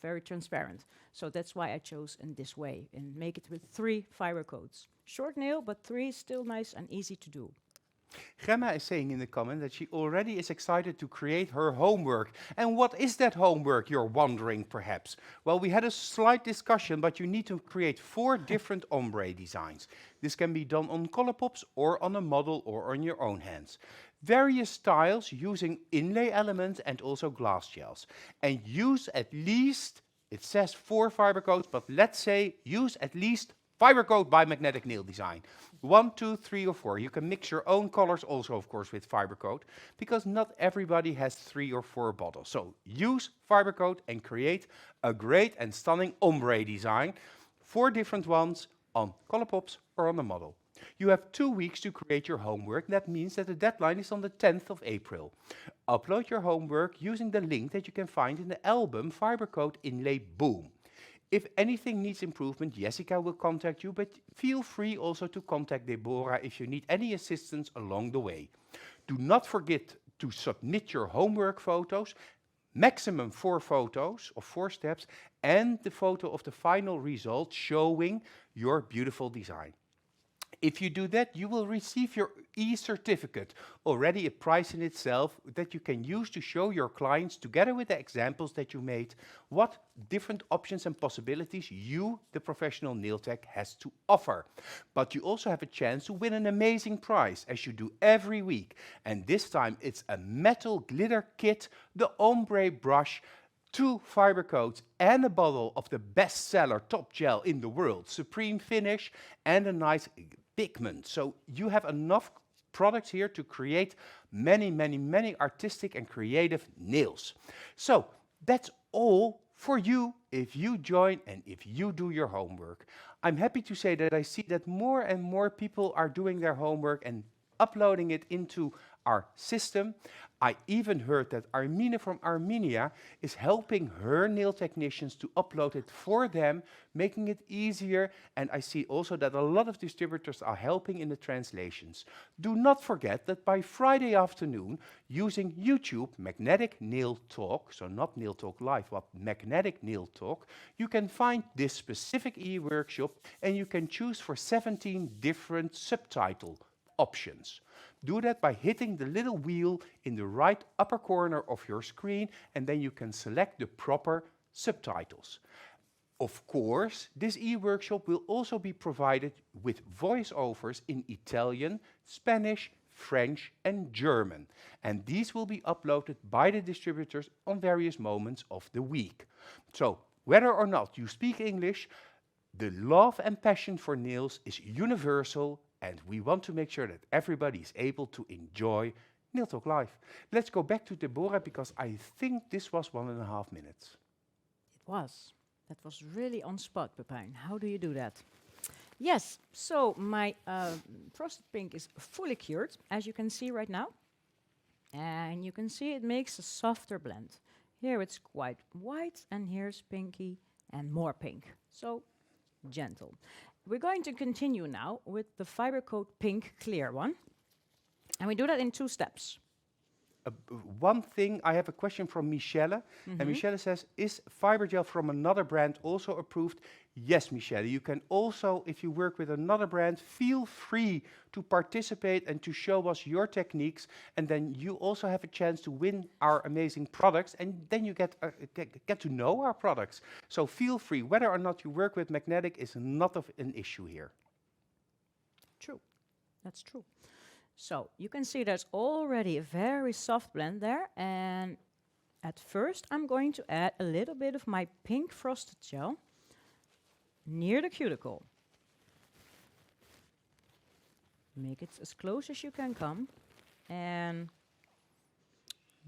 very transparent. So that's why I chose in this way and make it with 3 fiber coats. Short nail, but 3 is still nice and easy to do. Gemma is saying in the comment that she already is excited to create her homework. And what is that homework, you're wondering perhaps? Well, we had a slight discussion, but you need to create 4 different ombre designs. This can be done on Colourpops or on a model or on your own hands. Various styles using inlay elements and also glass gels. And use at least, it says 4 fiber coats, but let's say use at least fibercoat by Magnetic Nail Design. 1, 2, 3 or 4. You can mix your own colors also, of course, with fibercoat, because not everybody has 3 or 4 bottles. So use fibercoat and create a great and stunning ombre design. 4 different ones on Colourpops or on the model. You have 2 weeks to create your homework. That means that the deadline is on the 10th of April. Upload your homework using the link that you can find in the album Fibercoat Inlay Boom. If anything needs improvement, Jessica will contact you, but feel free also to contact Deborah if you need any assistance along the way. Do not forget to submit your homework photos, maximum 4 photos of 4 steps, and the photo of the final result showing your beautiful design. If you do that, you will receive your e-certificate, already a prize in itself, that you can use to show your clients, together with the examples that you made, what different options and possibilities you, the professional nail tech, has to offer. But you also have a chance to win an amazing prize, as you do every week. And this time it's a metal glitter kit, the ombre brush, 2 fiber coats and a bottle of the bestseller top gel in the world, Supreme Finish, and a nice pigment. So you have enough products here to create many, many, many artistic and creative nails. So that's all for you if you join and if you do your homework. I'm happy to say that I see that more and more people are doing their homework and uploading it into our system. I even heard that Armine from Armenia is helping her nail technicians to upload it for them, making it easier. And I see also that a lot of distributors are helping in the translations. Do not forget that by Friday afternoon, using YouTube Magnetic Nail Talk, so not Nail Talk Live, but Magnetic Nail Talk, you can find this specific e-workshop and you can choose for 17 different subtitle options. Do that by hitting the little wheel in the right upper corner of your screen, and then you can select the proper subtitles. Of course, this e-workshop will also be provided with voiceovers in Italian, Spanish, French and German. And these will be uploaded by the distributors on various moments of the week. So, whether or not you speak English, the love and passion for nails is universal, and we want to make sure that everybody is able to enjoy Nail Talk Live. Let's go back to Deborah, because I think this was 1.5 minutes. It was. That was really on spot, Pepijn. How do you do that? Yes, so my frosted pink is fully cured, as you can see right now. And you can see it makes a softer blend. Here it's quite white, and here's pinky and more pink. So gentle. We're going to continue now with the Fibercoat Pink Clear one. And we do that in 2 steps. One thing, I have a question from Michelle. And Michelle says, is fiber gel from another brand also approved? Yes, Michelle. You can also, if you work with another brand, feel free to participate and to show us your techniques. And then you also have a chance to win our amazing products. And then you get to know our products. So feel free. Whether or not you work with magnetic is not of an issue here. True. That's true. So you can see there's already a very soft blend there, and at first I'm going to add a little bit of my pink frosted gel near the cuticle. Make it as close as you can come and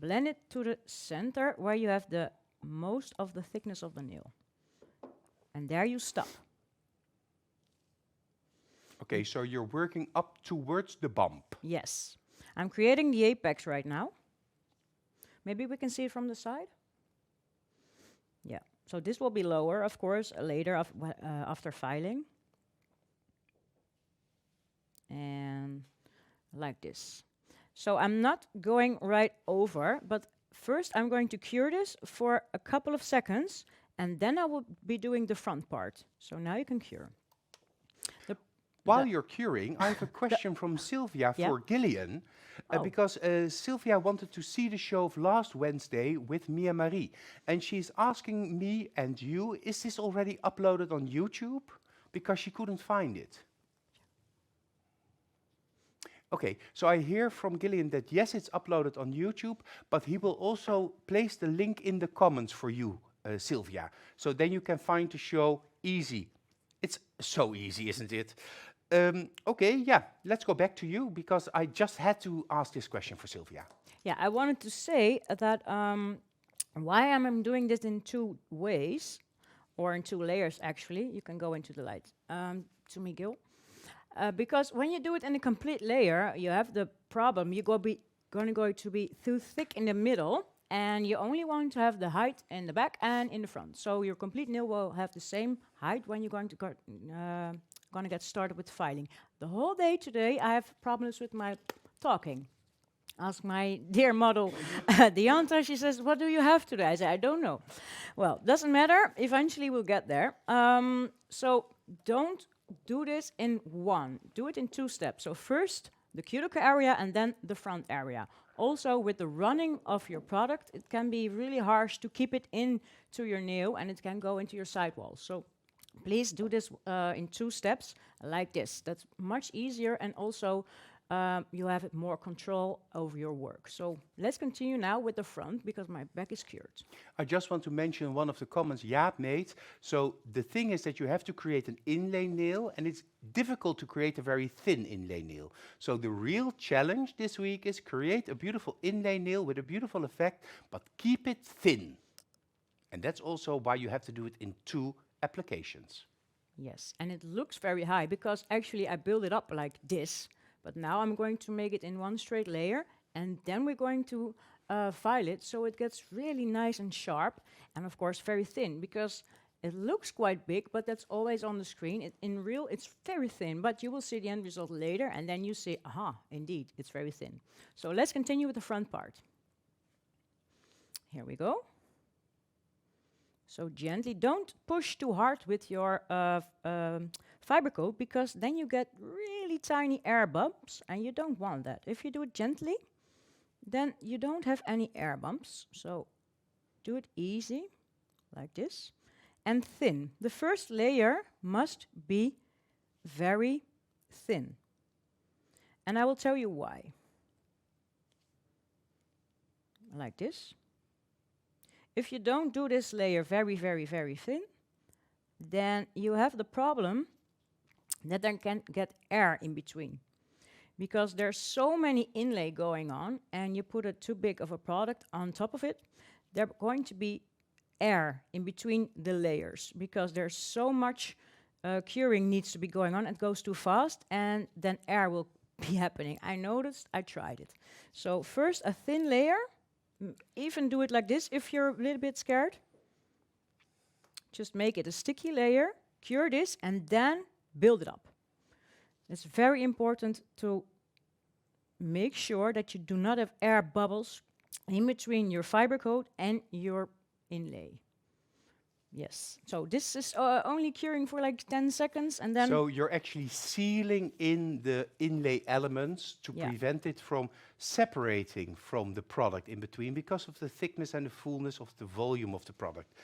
blend it to the center where you have the most of the thickness of the nail. And there you stop. Okay, so you're working up towards the bump. Yes. I'm creating the apex right now. Maybe we can see it from the side. Yeah. So this will be lower, of course, later after filing. And like this. So I'm not going right over, but first I'm going to cure this for a couple of seconds, and then I will be doing the front part. So now you can cure. While you're curing, I have a question from Sylvia for Gillian, because Sylvia wanted to see the show of last Wednesday with Mia Marie, and she's asking me and you, is this already uploaded on YouTube? Because she couldn't find it. Okay, so I hear from Gillian that yes, it's uploaded on YouTube, but he will also place the link in the comments for you, Sylvia. So then you can find the show easy. It's so easy, isn't it? Okay, yeah, let's go back to you, because I just had to ask this question for Sylvia. Yeah, I wanted to say that why I'm doing this in 2 ways, or in 2 layers actually. You can go into the light to me, Gil. Because when you do it in a complete layer, you have the problem, you're going to be too thick in the middle, and you only want to have the height in the back and in the front. So your complete nail will have the same height when you're going to get started with filing. The whole day today, I have problems with my talking. Ask my dear model, Dianta, she says, what do you have today? I say, I don't know. Well, doesn't matter. Eventually, we'll get there. So don't do this in one. Do it in 2 steps. So first, the cuticle area, and then the front area. Also, with the running of your product, it can be really harsh to keep it into your nail, and it can go into your sidewalls. So please do this in 2 steps, like this. That's much easier, and also you have it more control over your work. So let's continue now with the front, because my back is cured. I just want to mention one of the comments Jaap made. So the thing is that you have to create an inlay nail, and it's difficult to create a very thin inlay nail. So the real challenge this week is create a beautiful inlay nail with a beautiful effect, but keep it thin. And that's also why you have to do it in 2 applications. Yes, and it looks very high, because actually I build it up like this. But now I'm going to make it in 1 straight layer, and then we're going to file it so it gets really nice and sharp, and of course very thin, because it looks quite big, but that's always on the screen. In real, it's very thin, but you will see the end result later, and then you say, aha, indeed, it's very thin. So let's continue with the front part. Here we go. So gently, don't push too hard with your fiber coat, because then you get really tiny air bumps, and you don't want that. If you do it gently, then you don't have any air bumps. So do it easy, like this, and thin. The first layer must be very thin. And I will tell you why. Like this. If you don't do this layer very, very, very thin, then you have the problem that there can get air in between. Because there's so many inlay going on, and you put a too big of a product on top of it, there's going to be air in between the layers, because there's so much curing needs to be going on. It goes too fast, and then air will be happening. I noticed, I tried it. So first a thin layer, even do it like this if you're a little bit scared. Just make it a sticky layer, cure this, and then build it up. It's very important to make sure that you do not have air bubbles in between your fiber coat and your inlay. Yes, so this is only curing for like 10 seconds, and then... So you're actually sealing in the inlay elements to prevent it from separating from the product in between, because of the thickness and the fullness of the volume of the product.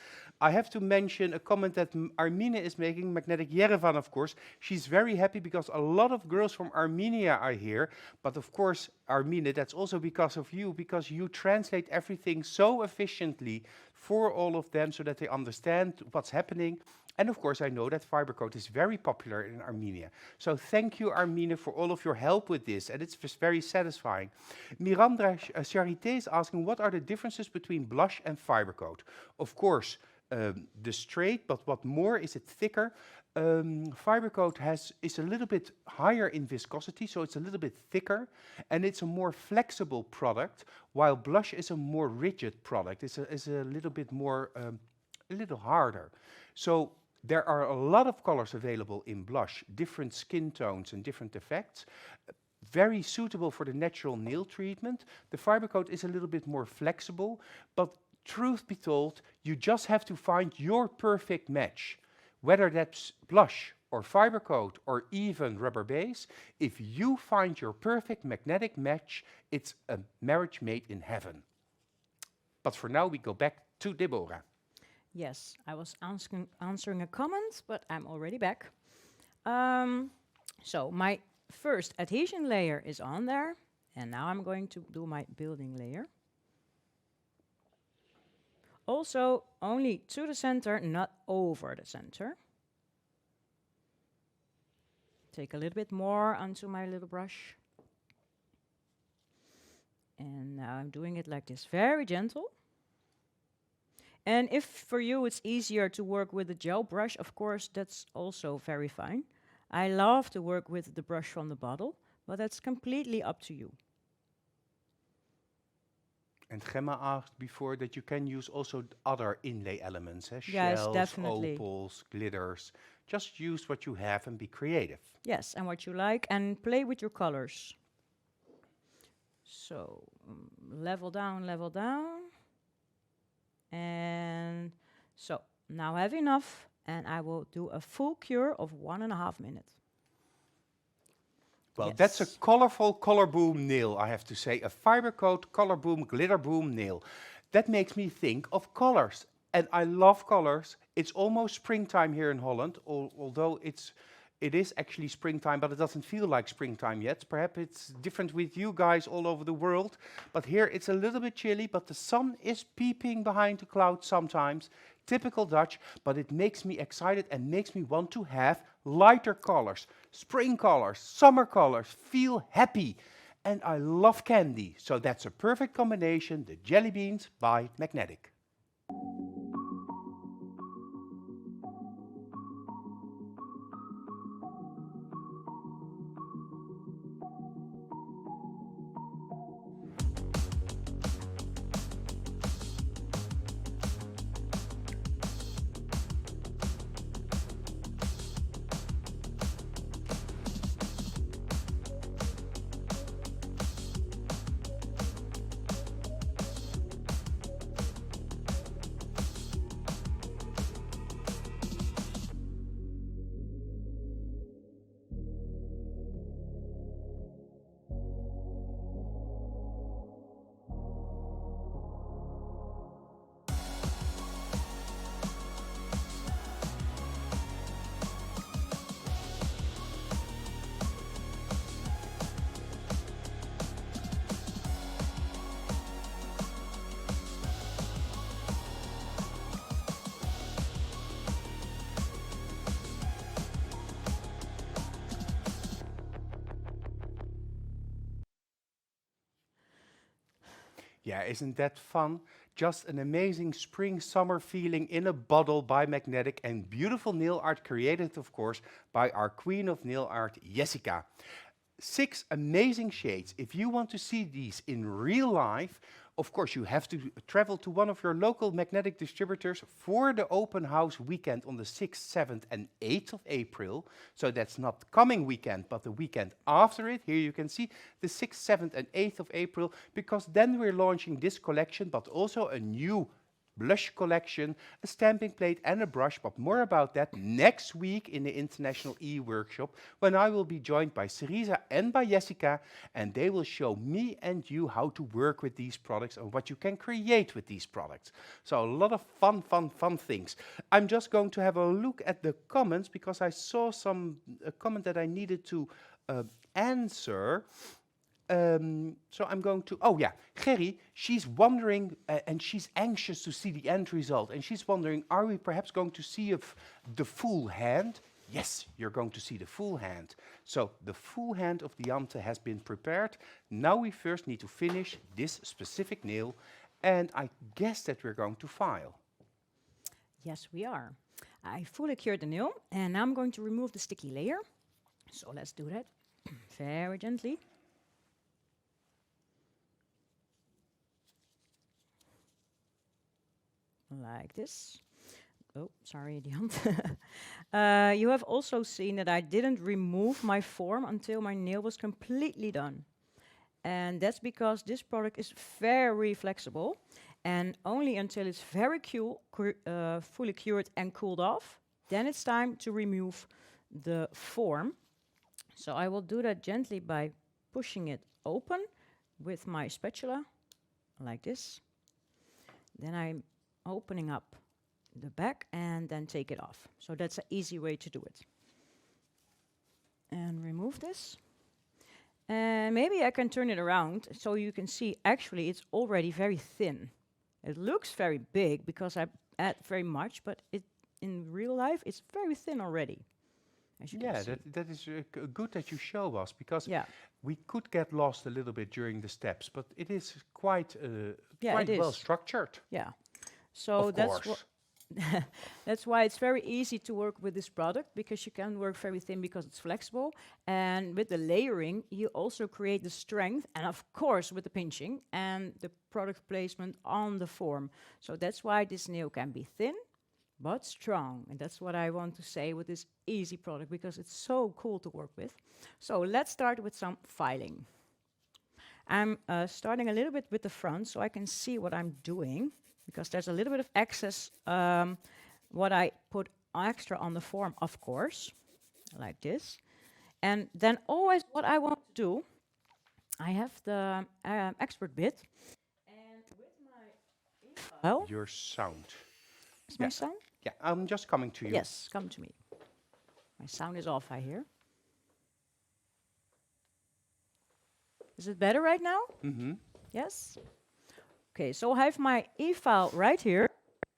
I have to mention a comment that Armine is making, Magnetic Yerevan, of course. She's very happy because a lot of girls from Armenia are here. But of course, Armine, that's also because of you, because you translate everything so efficiently for all of them so that they understand what's happening. And of course, I know that fibercoat is very popular in Armenia. So thank you, Armine, for all of your help with this. And it's just very satisfying. Miranda Charité is asking, what are the differences between blush and fibercoat? Of course, the straight, but what more is it thicker? Fibercoat is a little bit higher in viscosity, so it's a little bit thicker, and it's a more flexible product, while blush is a more rigid product. It's a little bit more, a little harder. So there are a lot of colors available in blush, different skin tones and different effects. Very suitable for the natural nail treatment. The Fibercoat is a little bit more flexible, but truth be told, you just have to find your perfect match. Whether that's blush or Fibercoat or even rubber base, if you find your perfect magnetic match, it's a marriage made in heaven. But for now, we go back to Deborah. Yes, I was answering a comment, but I'm already back. So my first adhesion layer is on there, and now I'm going to do my building layer. Also, only to the center, not over the center. Take a little bit more onto my little brush. And now I'm doing it like this, very gentle. And if for you it's easier to work with a gel brush, of course, that's also very fine. I love to work with the brush from the bottle, but that's completely up to you. And Gemma asked before that you can use also other inlay elements, Yes, shells, definitely. opals, glitters. Just use what you have and be creative. Yes, and what you like, and play with your colors. So, level down, and so now I have enough, and I will do a full cure of 1.5 minutes. Well, that's a Yes. colorful color boom nail, I have to say. A Fibercoat color boom, glitter boom nail. That makes me think of colors. And I love colors. It's almost springtime here in Holland, although it is actually springtime, but it doesn't feel like springtime yet. Perhaps it's different with you guys all over the world. But here it's a little bit chilly, but the sun is peeping behind the clouds sometimes. Typical Dutch, but it makes me excited and makes me want to have lighter colors, spring colors, summer colors, feel happy. And I love candy, so that's a perfect combination, the jelly beans by Magnetic. Yeah, isn't that fun? Just an amazing spring summer feeling in a bottle by Magnetic, and beautiful nail art created, of course, by our queen of nail art, Jessica. 6 amazing shades. If you want to see these in real life, of course, you have to travel to one of your local Magnetic distributors for the open house weekend on the 6th, 7th and 8th of April. So that's not coming weekend, but the weekend after it. Here you can see the 6th, 7th and 8th of April, because then we're launching this collection, but also a new blush collection, a stamping plate and a brush, but more about that next week in the International E-Workshop, when I will be joined by Cerisa and by Jessica, and they will show me and you how to work with these products and what you can create with these products. So a lot of fun things. I'm just going to have a look at the comments, because I saw a comment that I needed to answer. So I'm going to, oh yeah, Gerry, she's wondering, and she's anxious to see the end result, and she's wondering, are we perhaps going to see the full hand? Yes, you're going to see the full hand. So the full hand of the ante has been prepared. Now we first need to finish this specific nail, and I guess that we're going to file. Yes, we are. I fully cured the nail, and now I'm going to remove the sticky layer. So let's do that very gently. Like this. Oh, sorry, the hand. You have also seen that I didn't remove my form until my nail was completely done. And that's because this product is very flexible, and only until it's very fully cured and cooled off, then it's time to remove the form. So I will do that gently by pushing it open with my spatula, like this. Then I'm opening up the back and then take it off. So that's an easy way to do it. And remove this. And maybe I can turn it around so you can see actually it's already very thin. It looks very big because I add very much, but in real life it's very thin already. As you can see. That is good that you show us, because Yeah. we could get lost a little bit during the steps, but it is quite Yeah, quite it well is. structured. Yeah. So Of that's course. that's why it's very easy to work with this product, because you can work very thin because it's flexible. And with the layering, you also create the strength, and of course with the pinching and the product placement on the form. So that's why this nail can be thin but strong. And that's what I want to say with this easy product, because it's so cool to work with. So let's start with some filing. I'm starting a little bit with the front so I can see what I'm doing, because there's a little bit of excess, what I put extra on the form, of course, like this. And then always what I want to do, I have the expert bit, and with my file, Your sound. is my sound? Yeah, I'm just coming to you. Yes, come to me. My sound is off, I hear. Is it better right now? Mm-hmm. Yes? Okay, so I have my e-file right here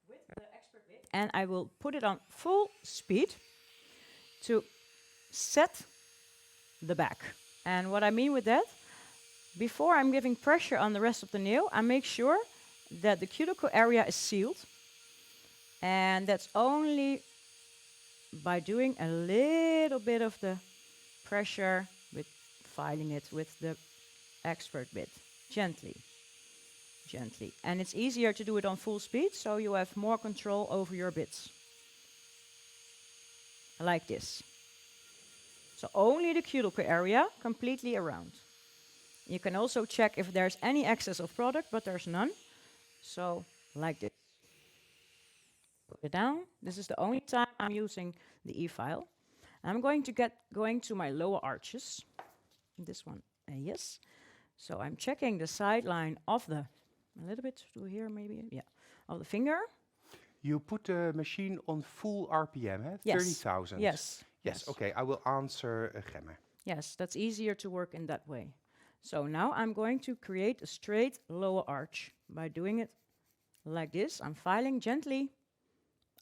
with the expert bit, and I will put it on full speed to set the back. And what I mean with that, before I'm giving pressure on the rest of the nail, I make sure that the cuticle area is sealed. And that's only by doing a little bit of the pressure with filing it with the expert bit, gently. Gently. And it's easier to do it on full speed, so you have more control over your bits. Like this. So only the cuticle area, completely around. You can also check if there's any excess of product, but there's none. So, like this. Put it down. This is the only time I'm using the e-file. I'm going to my lower arches. This one, yes. So I'm checking the sideline of a little bit to here maybe, yeah, of the finger. You put the machine on full RPM, eh? Yes. 30,000. Yes. Yes. Okay, I will answer Gemma. Yes, that's easier to work in that way. So now I'm going to create a straight lower arch by doing it like this. I'm filing gently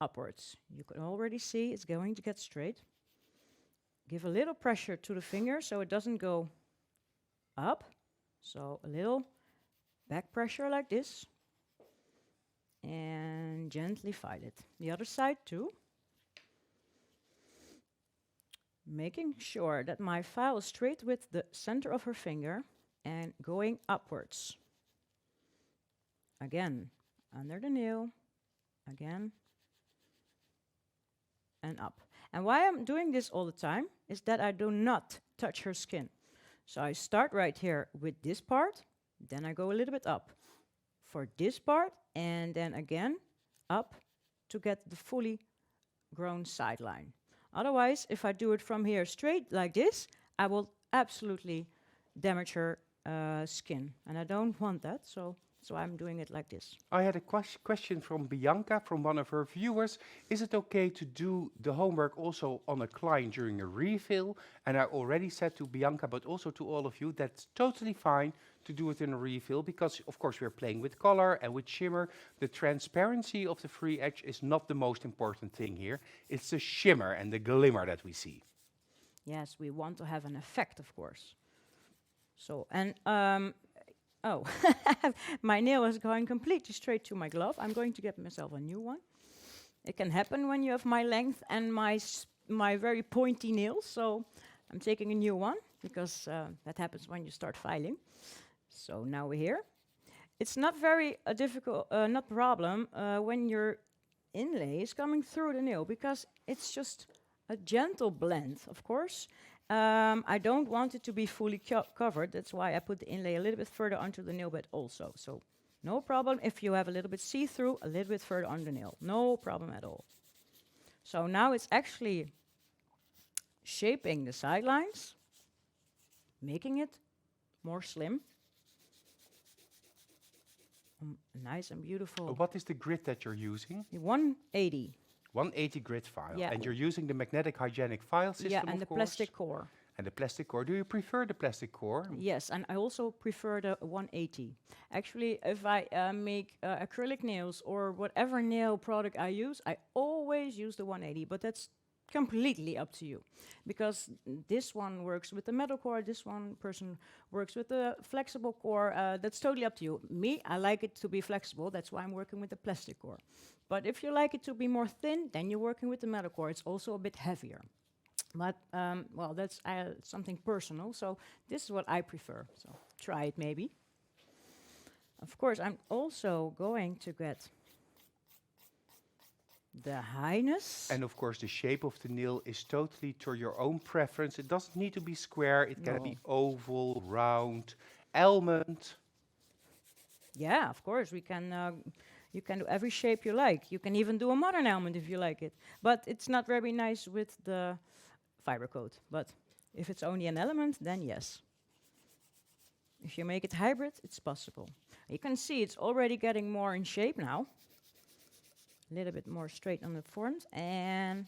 upwards. You can already see it's going to get straight. Give a little pressure to the finger so it doesn't go up. So a little back pressure like this. And gently file it. The other side too. Making sure that my file is straight with the center of her finger and going upwards. Again, under the nail, again, and up. And why I'm doing this all the time is that I do not touch her skin. So I start right here with this part, then I go a little bit up for this part, and then again up to get the fully grown sideline. Otherwise, if I do it from here straight like this, I will absolutely damage her skin. And I don't want that, so I'm doing it like this. I had a question from Bianca, from one of her viewers. Is it okay to do the homework also on a client during a refill? And I already said to Bianca, but also to all of you, that's totally fine to do it in a refill, because of course we're playing with color and with shimmer. The transparency of the free edge is not the most important thing here. It's the shimmer and the glimmer that we see. Yes, we want to have an effect, of course. So, and oh, my nail is going completely straight to my glove. I'm going to get myself a new one. It can happen when you have my length and my very pointy nails, so I'm taking a new one, because that happens when you start filing. So now we're here. It's not very difficult, not problem, when your inlay is coming through the nail, because it's just a gentle blend, of course. I don't want it to be fully covered. That's why I put the inlay a little bit further onto the nail bed also. So no problem if you have a little bit see-through, a little bit further on the nail. No problem at all. So now it's actually shaping the sidelines, making it more slim. Nice and beautiful. What is the grid that you're using? The 180. 180 grid file. Yeah. And you're using the magnetic hygienic file system, Yeah, and of the course. plastic core. And the plastic core. Do you prefer the plastic core? Yes, and I also prefer the 180. Actually, if I make acrylic nails or whatever nail product I use, I always use the 180, but that's completely up to you. Because this one works with the metal core, this one person works with the flexible core. That's totally up to you. Me, I like it to be flexible, that's why I'm working with the plastic core. But if you like it to be more thin, then you're working with the metal core. It's also a bit heavier. But, well, that's something personal, so this is what I prefer. So try it maybe. Of course, I'm also going to get the highness. And of course, the shape of the nail is totally to your own preference. It doesn't need to be square. It can be oval, round, almond. Yeah, of course, we can. You can do every shape you like. You can even do a modern almond if you like it. But it's not very nice with the fiber coat. But if it's only an element, then yes. If you make it hybrid, it's possible. You can see it's already getting more in shape now. A little bit more straight on the front and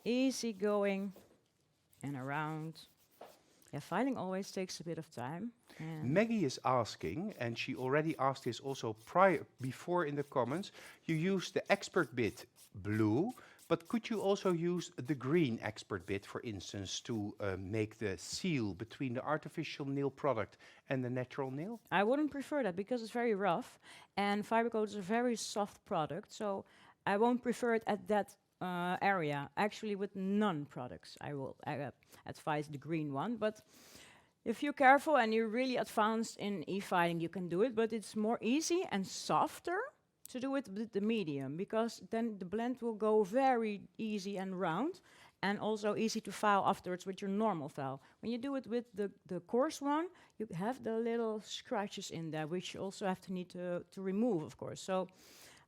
easy going and around. Yeah, filing always takes a bit of time. Maggie is asking, and she already asked this also before in the comments, you use the expert bit blue, but could you also use the green expert bit, for instance, to make the seal between the artificial nail product and the natural nail? I wouldn't prefer that because it's very rough, and fibercoat is a very soft product, so I won't prefer it at that area. Actually, with none products, I will advise the green one, but if you're careful and you're really advanced in e-filing, you can do it, but it's more easy and softer to do it with the medium, because then the blend will go very easy and round, and also easy to file afterwards with your normal file. When you do it with the coarse one, you have the little scratches in there, which you also have to need to remove, of course. So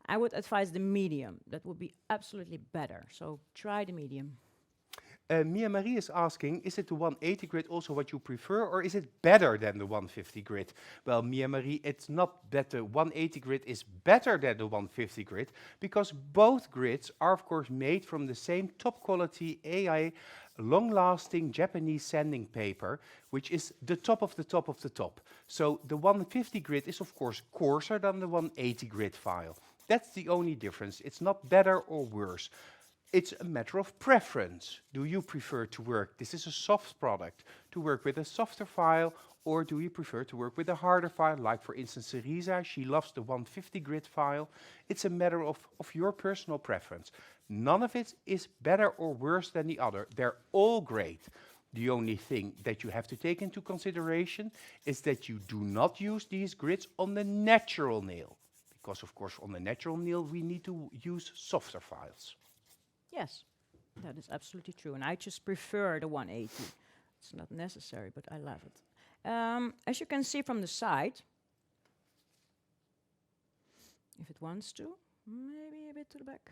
I would advise the medium. That would be absolutely better. So try the medium. Mia Marie is asking, is it the 180 grid also what you prefer, or is it better than the 150 grid? Well, Mia Marie, it's not that the 180 grid is better than the 150 grid, because both grids are, of course, made from the same top quality AI long-lasting Japanese sanding paper, which is the top of the top of the top. So the 150 grid is, of course, coarser than the 180 grid file. That's the only difference. It's not better or worse. It's a matter of preference. Do you prefer to work, this is a soft product, to work with a softer file, or do you prefer to work with a harder file, like for instance Cerisa, she loves the 150 grid file. It's a matter of your personal preference. None of it is better or worse than the other. They're all great. The only thing that you have to take into consideration is that you do not use these grids on the natural nail. Because of course on the natural nail we need to use softer files. Yes, that is absolutely true. And I just prefer the 180. It's not necessary, but I love it. As you can see from the side, if it wants to, maybe a bit to the back.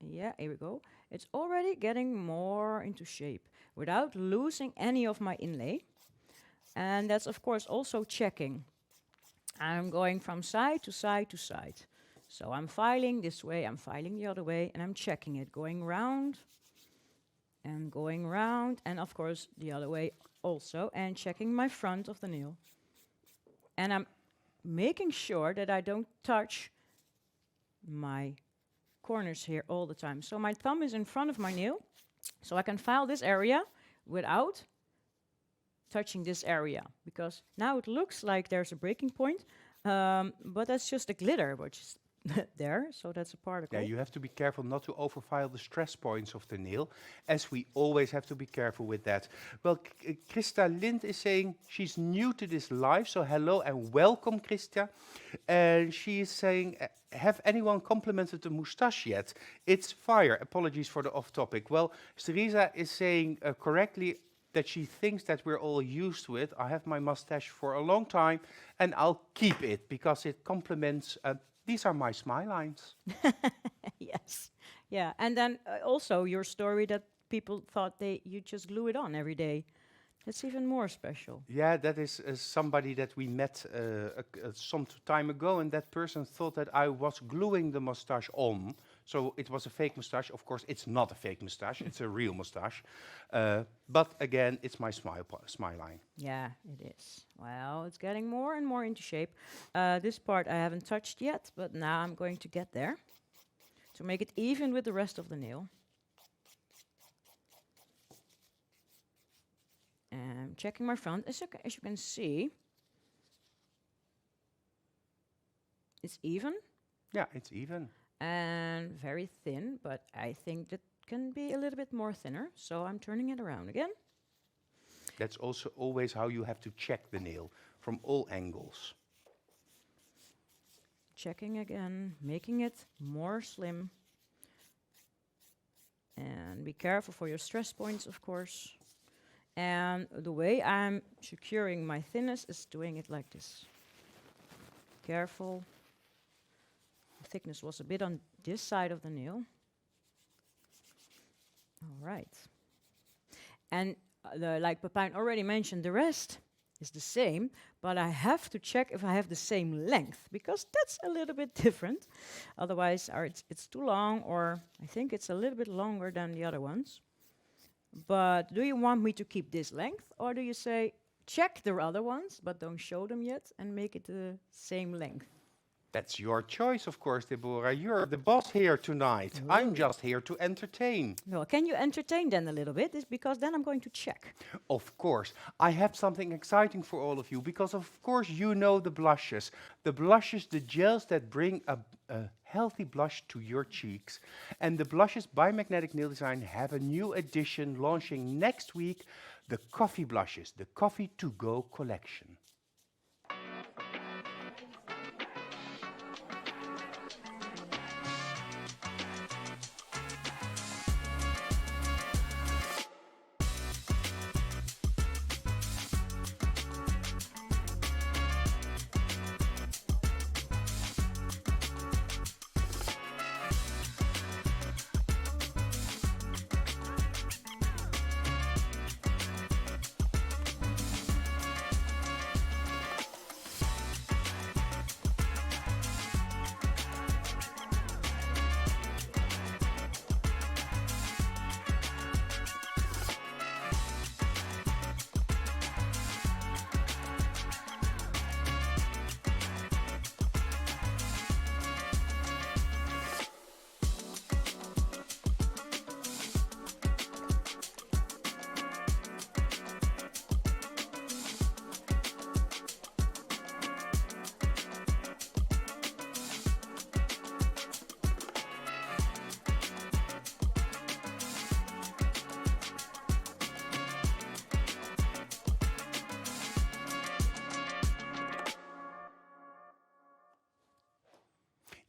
Yeah, here we go. It's already getting more into shape without losing any of my inlay. And that's, of course, also checking. I'm going from side to side to side. So I'm filing this way, I'm filing the other way, and I'm checking it, going round, and of course the other way also, and checking my front of the nail. And I'm making sure that I don't touch my corners here all the time. So my thumb is in front of my nail, so I can file this area without touching this area, because now it looks like there's a breaking point, but that's just the glitter, which is there, so that's a particle. Yeah, you have to be careful not to overfile the stress points of the nail, as we always have to be careful with that. Well, Krista Lind is saying she's new to this live, so hello and welcome, Krista. And she is saying, have anyone complimented the moustache yet? It's fire. Apologies for the off-topic. Well, Teresa is saying correctly that she thinks that we're all used to it. I have my mustache for a long time, and I'll keep it because it complements. These are my smile lines. Yes. Yeah. And then also your story that people thought you just glue it on every day. That's even more special. Yeah, that is somebody that we met some time ago, and that person thought that I was gluing the mustache on. So it was a fake mustache. Of course, it's not a fake mustache. It's a real mustache. But again, it's my smile line. Yeah, it is. Well, it's getting more and more into shape. This part I haven't touched yet, but now I'm going to get there to make it even with the rest of the nail. And checking my front, as you can see, it's even. Yeah, it's even. And very thin, but I think that can be a little bit more thinner, so I'm turning it around again. That's also always how you have to check the nail, from all angles. Checking again, making it more slim. And be careful for your stress points, of course. And the way I'm securing my thinness is doing it like this. Careful. The thickness was a bit on this side of the nail. All right. And like Pepijn already mentioned, the rest is the same, but I have to check if I have the same length, because that's a little bit different. Otherwise, it's too long, or I think it's a little bit longer than the other ones. But do you want me to keep this length, or do you say, check the other ones, but don't show them yet, and make it the same length? That's your choice, of course, Deborah. You're the boss here tonight. Ooh. I'm just here to entertain. Well, can you entertain then a little bit? It's because then I'm going to check. Of course. I have something exciting for all of you, because of course you know the blushes. The blushes, the gels that bring a healthy blush to your cheeks. And the blushes by Magnetic Nail Design have a new edition launching next week, the Coffee Blushes, the Coffee to Go collection.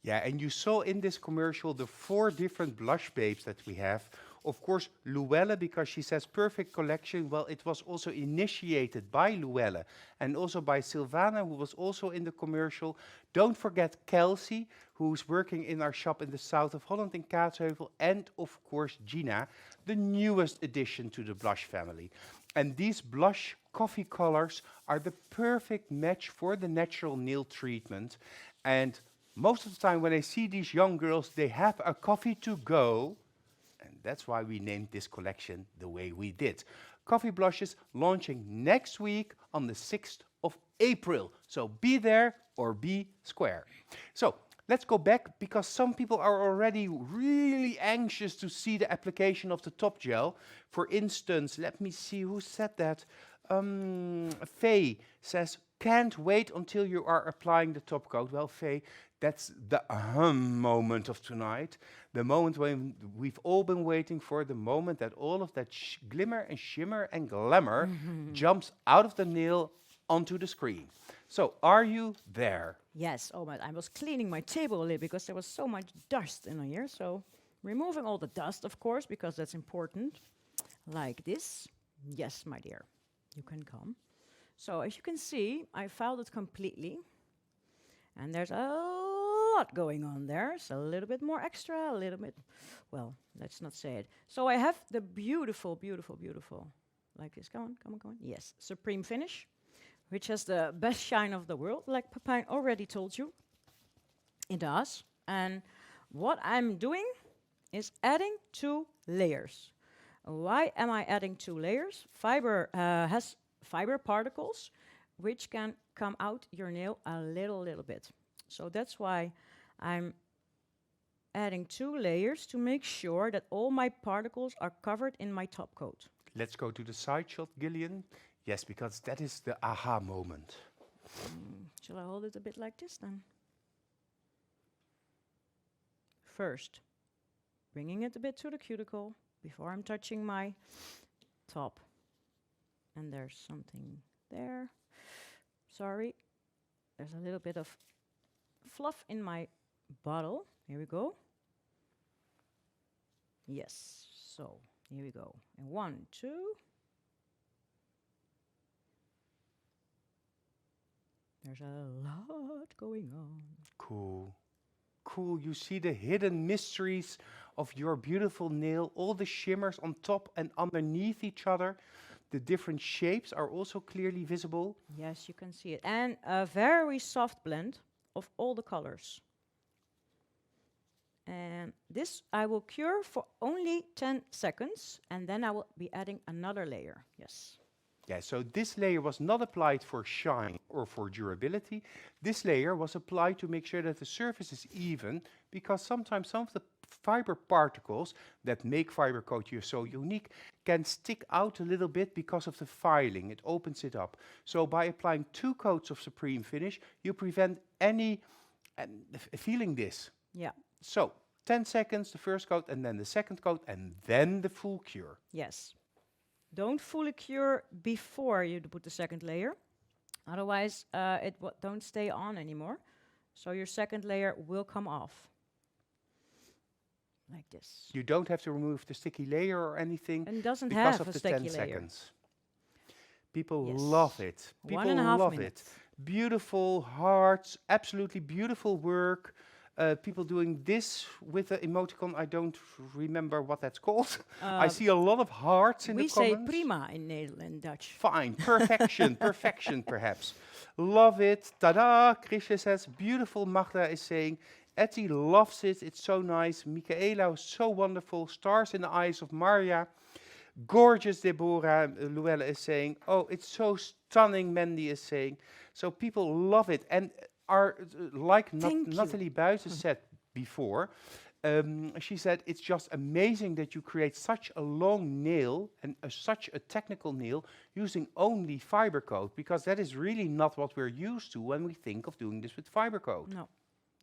Yeah, and you saw in this commercial the 4 different blush babes that we have. Of course, Luelle, because she says perfect collection. Well, it was also initiated by Luelle and also by Silvana, who was also in the commercial. Don't forget Kelsey, who's working in our shop in the south of Holland in Kaatsheuvel. And of course, Gina, the newest addition to the blush family. And these blush coffee colors are the perfect match for the natural nail treatment. And most of the time when I see these young girls, they have a coffee to go. And that's why we named this collection the way we did. Coffee blushes launching next week on the 6th of April. So be there or be square. So let's go back, because some people are already really anxious to see the application of the top gel. For instance, let me see who said that. Faye says, can't wait until you are applying the top coat. Well, Faye, That's the moment of tonight, the moment when we've all been waiting for, the moment that all of that glimmer and shimmer and glamour jumps out of the nail onto the screen. So, are you there? Yes, oh my, I was cleaning my table a little because there was so much dust in here. So removing all the dust, of course, because that's important. Like this. Yes, my dear, you can come. So as you can see, I filed it completely. And there's a lot going on there. So a little bit more extra, a little bit, well, let's not say it. So I have the beautiful, beautiful, beautiful, like this, come on, come on, come on. Yes, supreme finish, which has the best shine of the world, like Pepijn already told you. It does. And what I'm doing is adding 2 layers. Why am I adding 2 layers? Fiber has fiber particles, which can come out your nail a little bit. So that's why I'm adding 2 layers to make sure that all my particles are covered in my top coat. Let's go to the side shot, Gillian. Yes, because that is the aha moment. Shall I hold it a bit like this then? First, bringing it a bit to the cuticle before I'm touching my top. And there's something there. Sorry, there's a little bit of fluff in my bottle. Here we go. Yes, so here we go. And 1, 2. There's a lot going on. Cool. Cool. You see the hidden mysteries of your beautiful nail, all the shimmers on top and underneath each other. The different shapes are also clearly visible. Yes, you can see it. And a very soft blend of all the colors. And this I will cure for only 10 seconds, and then I will be adding another layer. Yes. Yeah, so this layer was not applied for shine or for durability. This layer was applied to make sure that the surface is even, because sometimes some of the fiber particles that make fibercoat here so unique can stick out a little bit because of the filing. It opens it up. So by applying 2 coats of supreme finish, you prevent any feeling this. Yeah. So 10 seconds, the first coat, and then the second coat, and then the full cure. Yes. Don't fully cure before you put the second layer. Otherwise, it don't stay on anymore. So your second layer will come off. Like this. You don't have to remove the sticky layer or anything And doesn't because have of a the sticky 10 layer. seconds. People Yes. love it. People 1.5 love minutes. it. Beautiful hearts, absolutely beautiful work. People doing this with the emoticon. I don't remember what that's called. I see a lot of hearts in We the say comments. prima in Netherlands, Dutch. Fine, perfection, perfection perhaps. Love it. Tada, Krisha says, beautiful. Magda is saying, Etty loves it, it's so nice. Michaela is so wonderful. Stars in the eyes of Maria. Gorgeous, Deborah. Luella is saying, oh, it's so stunning, Mandy is saying. So people love it. And are like Nathalie Buijs said before, she said, it's just amazing that you create such a long nail and such a technical nail using only fibercoat, because that is really not what we're used to when we think of doing this with fibercoat. No,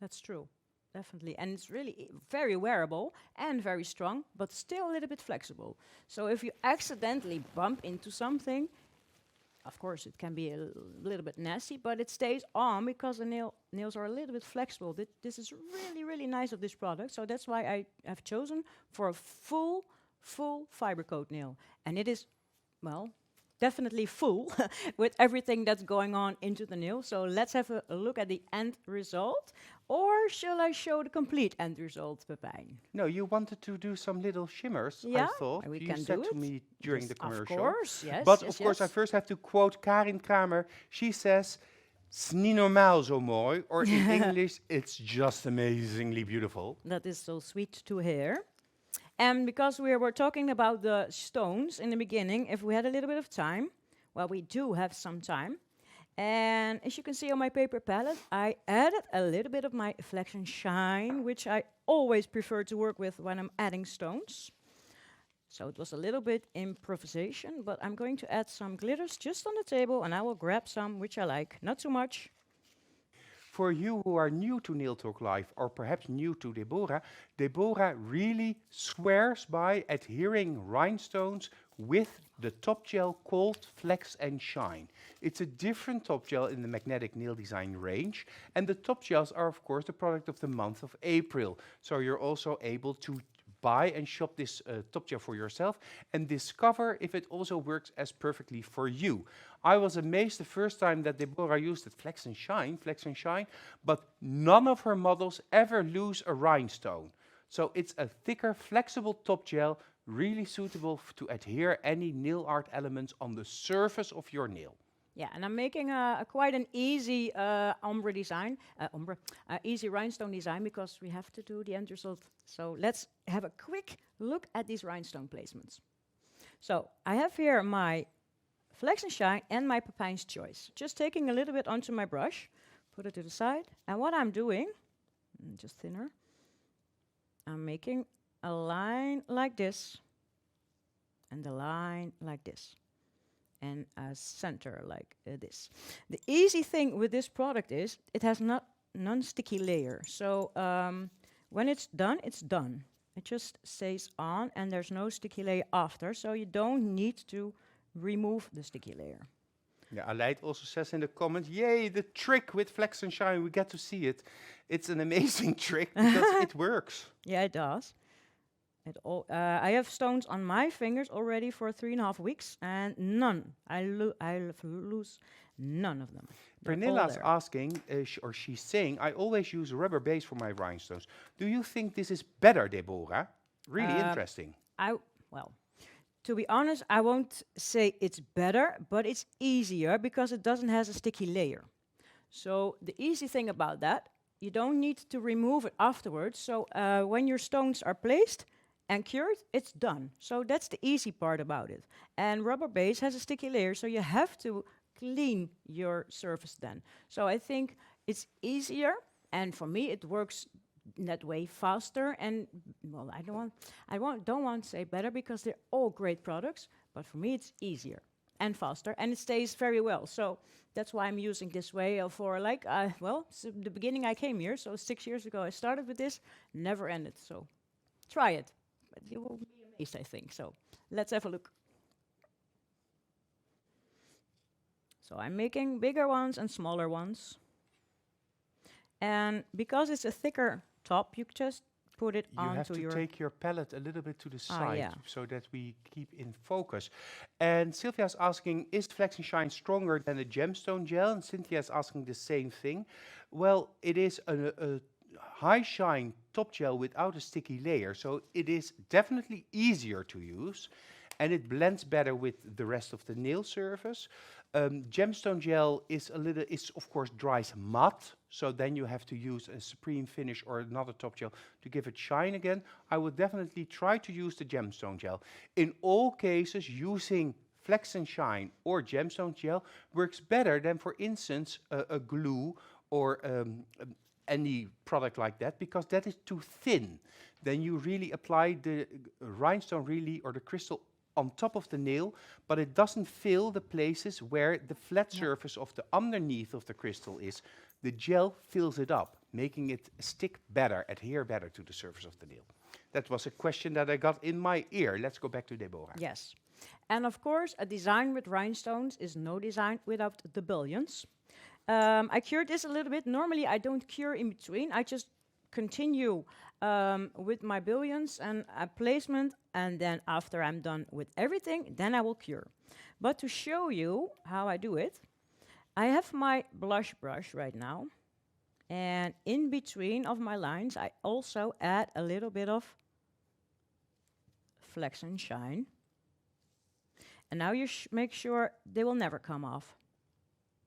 that's true. Definitely. And it's really very wearable and very strong, but still a little bit flexible. So if you accidentally bump into something, of course, it can be a little bit nasty, but it stays on because the nails are a little bit flexible. This is really, really nice of this product. So that's why I have chosen for a full fibercoat nail. And it is, well, definitely full with everything that's going on into the nail. So let's have a look at the end result. Or shall I show the complete end result, Pepijn? No, you wanted to do some little shimmers, Yeah, I thought. we You can said do to it. me during Yes, the commercial. Of course, yes. But yes, of course, I yes. first have to quote Karin Kramer. She says, "'S niet normaal zo mooi," or in English, "It's just amazingly beautiful." That is so sweet to hear. And because we were talking about the stones in the beginning, if we had a little bit of time, well, we do have some time. And as you can see on my paper palette, I added a little bit of my flexion shine, which I always prefer to work with when I'm adding stones. So it was a little bit improvisation, but I'm going to add some glitters just on the table, and I will grab some which I like, not too much. For you who are new to Nail Talk Live or perhaps new to Deborah, Deborah really swears by adhering rhinestones with the top gel called Flex and Shine. It's a different top gel in the magnetic nail design range, and the top gels are of course the product of the month of April. So you're also able to buy and shop this top gel for yourself and discover if it also works as perfectly for you. I was amazed the first time that Deborah used it, Flex and Shine, but none of her models ever lose a rhinestone. So it's a thicker, flexible top gel, really suitable to adhere any nail art elements on the surface of your nail. Yeah, and I'm making quite an easy ombre design, easy rhinestone design, because we have to do the end result. So let's have a quick look at these rhinestone placements. So I have here my Flex and Shine and my Pepijn's Choice. Just taking a little bit onto my brush, put it to the side, and what I'm doing, just thinner, I'm making a line like this, and a line like this, and a center like this. The easy thing with this product is it has non-sticky layer. So when it's done, it's done. It just stays on, and there's no sticky layer after, so you don't need to remove the sticky layer. Yeah, Aleid also says in the comments, yay, the trick with Flex and Shine, we get to see it. It's an amazing trick because it works. Yeah, it does. I have stones on my fingers already for 3.5 weeks, and none. I lose none of them. Pernilla's asking, or she's saying, I always use rubber base for my rhinestones. Do you think this is better, Deborah? Really interesting. Well, to be honest, I won't say it's better, but it's easier because it doesn't have a sticky layer. So the easy thing about that, you don't need to remove it afterwards. So when your stones are placed and cured, it's done. So that's the easy part about it. And rubber base has a sticky layer, so you have to clean your surface then. So I think it's easier, and for me it works in that way faster. And well, don't want to say better because they're all great products, but for me it's easier and faster, and it stays very well. So that's why I'm using this way for like the beginning I came here, so 6 years ago I started with this, never ended. So try it, but you will be amazed, I think. So let's have a look. So I'm making bigger ones and smaller ones. And because it's a thicker top, you just put it onto your... You have to take your palette a little bit to the side so that we keep in focus. And Sylvia's asking, is Flex and Shine stronger than a gemstone gel? And Cynthia's asking the same thing. Well, it is a high shine top gel without a sticky layer, so it is definitely easier to use, and it blends better with the rest of the nail surface. Gemstone gel is of course dries matte, so then you have to use a supreme finish or another top gel to give it shine again. I would definitely try to use the gemstone gel. In all cases, using Flex and Shine or gemstone gel works better than, for instance, a glue or any product like that, because that is too thin. Then you really apply the rhinestone or the crystal on top of the nail, but it doesn't fill the places where the flat surface of the underneath of the crystal is. The gel fills it up, making it stick better, adhere better to the surface of the nail. That was a question that I got in my ear. Let's go back to Deborah. Yes. And of course, a design with rhinestones is no design without the bullions. I cured this a little bit. Normally, I don't cure in between. I just continue with my bullions and placement, and then after I'm done with everything, then I will cure. But to show you how I do it, I have my blush brush right now, and in between of my lines, I also add a little bit of Flex and Shine. And now you make sure they will never come off.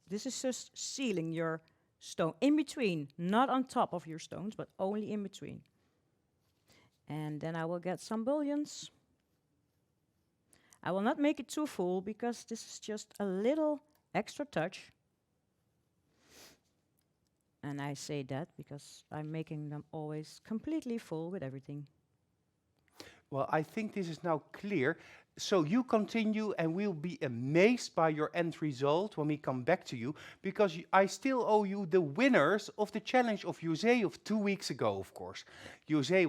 This is just sealing your stone in between, not on top of your stones, but only in between. And then I will get some bullions. I will not make it too full because this is just a little extra touch. And I say that because I'm making them always completely full with everything. Well, I think this is now clear. So you continue and we'll be amazed by your end result when we come back to you, because I still owe you the winners of the challenge of Jose of 2 weeks ago, of course. Jose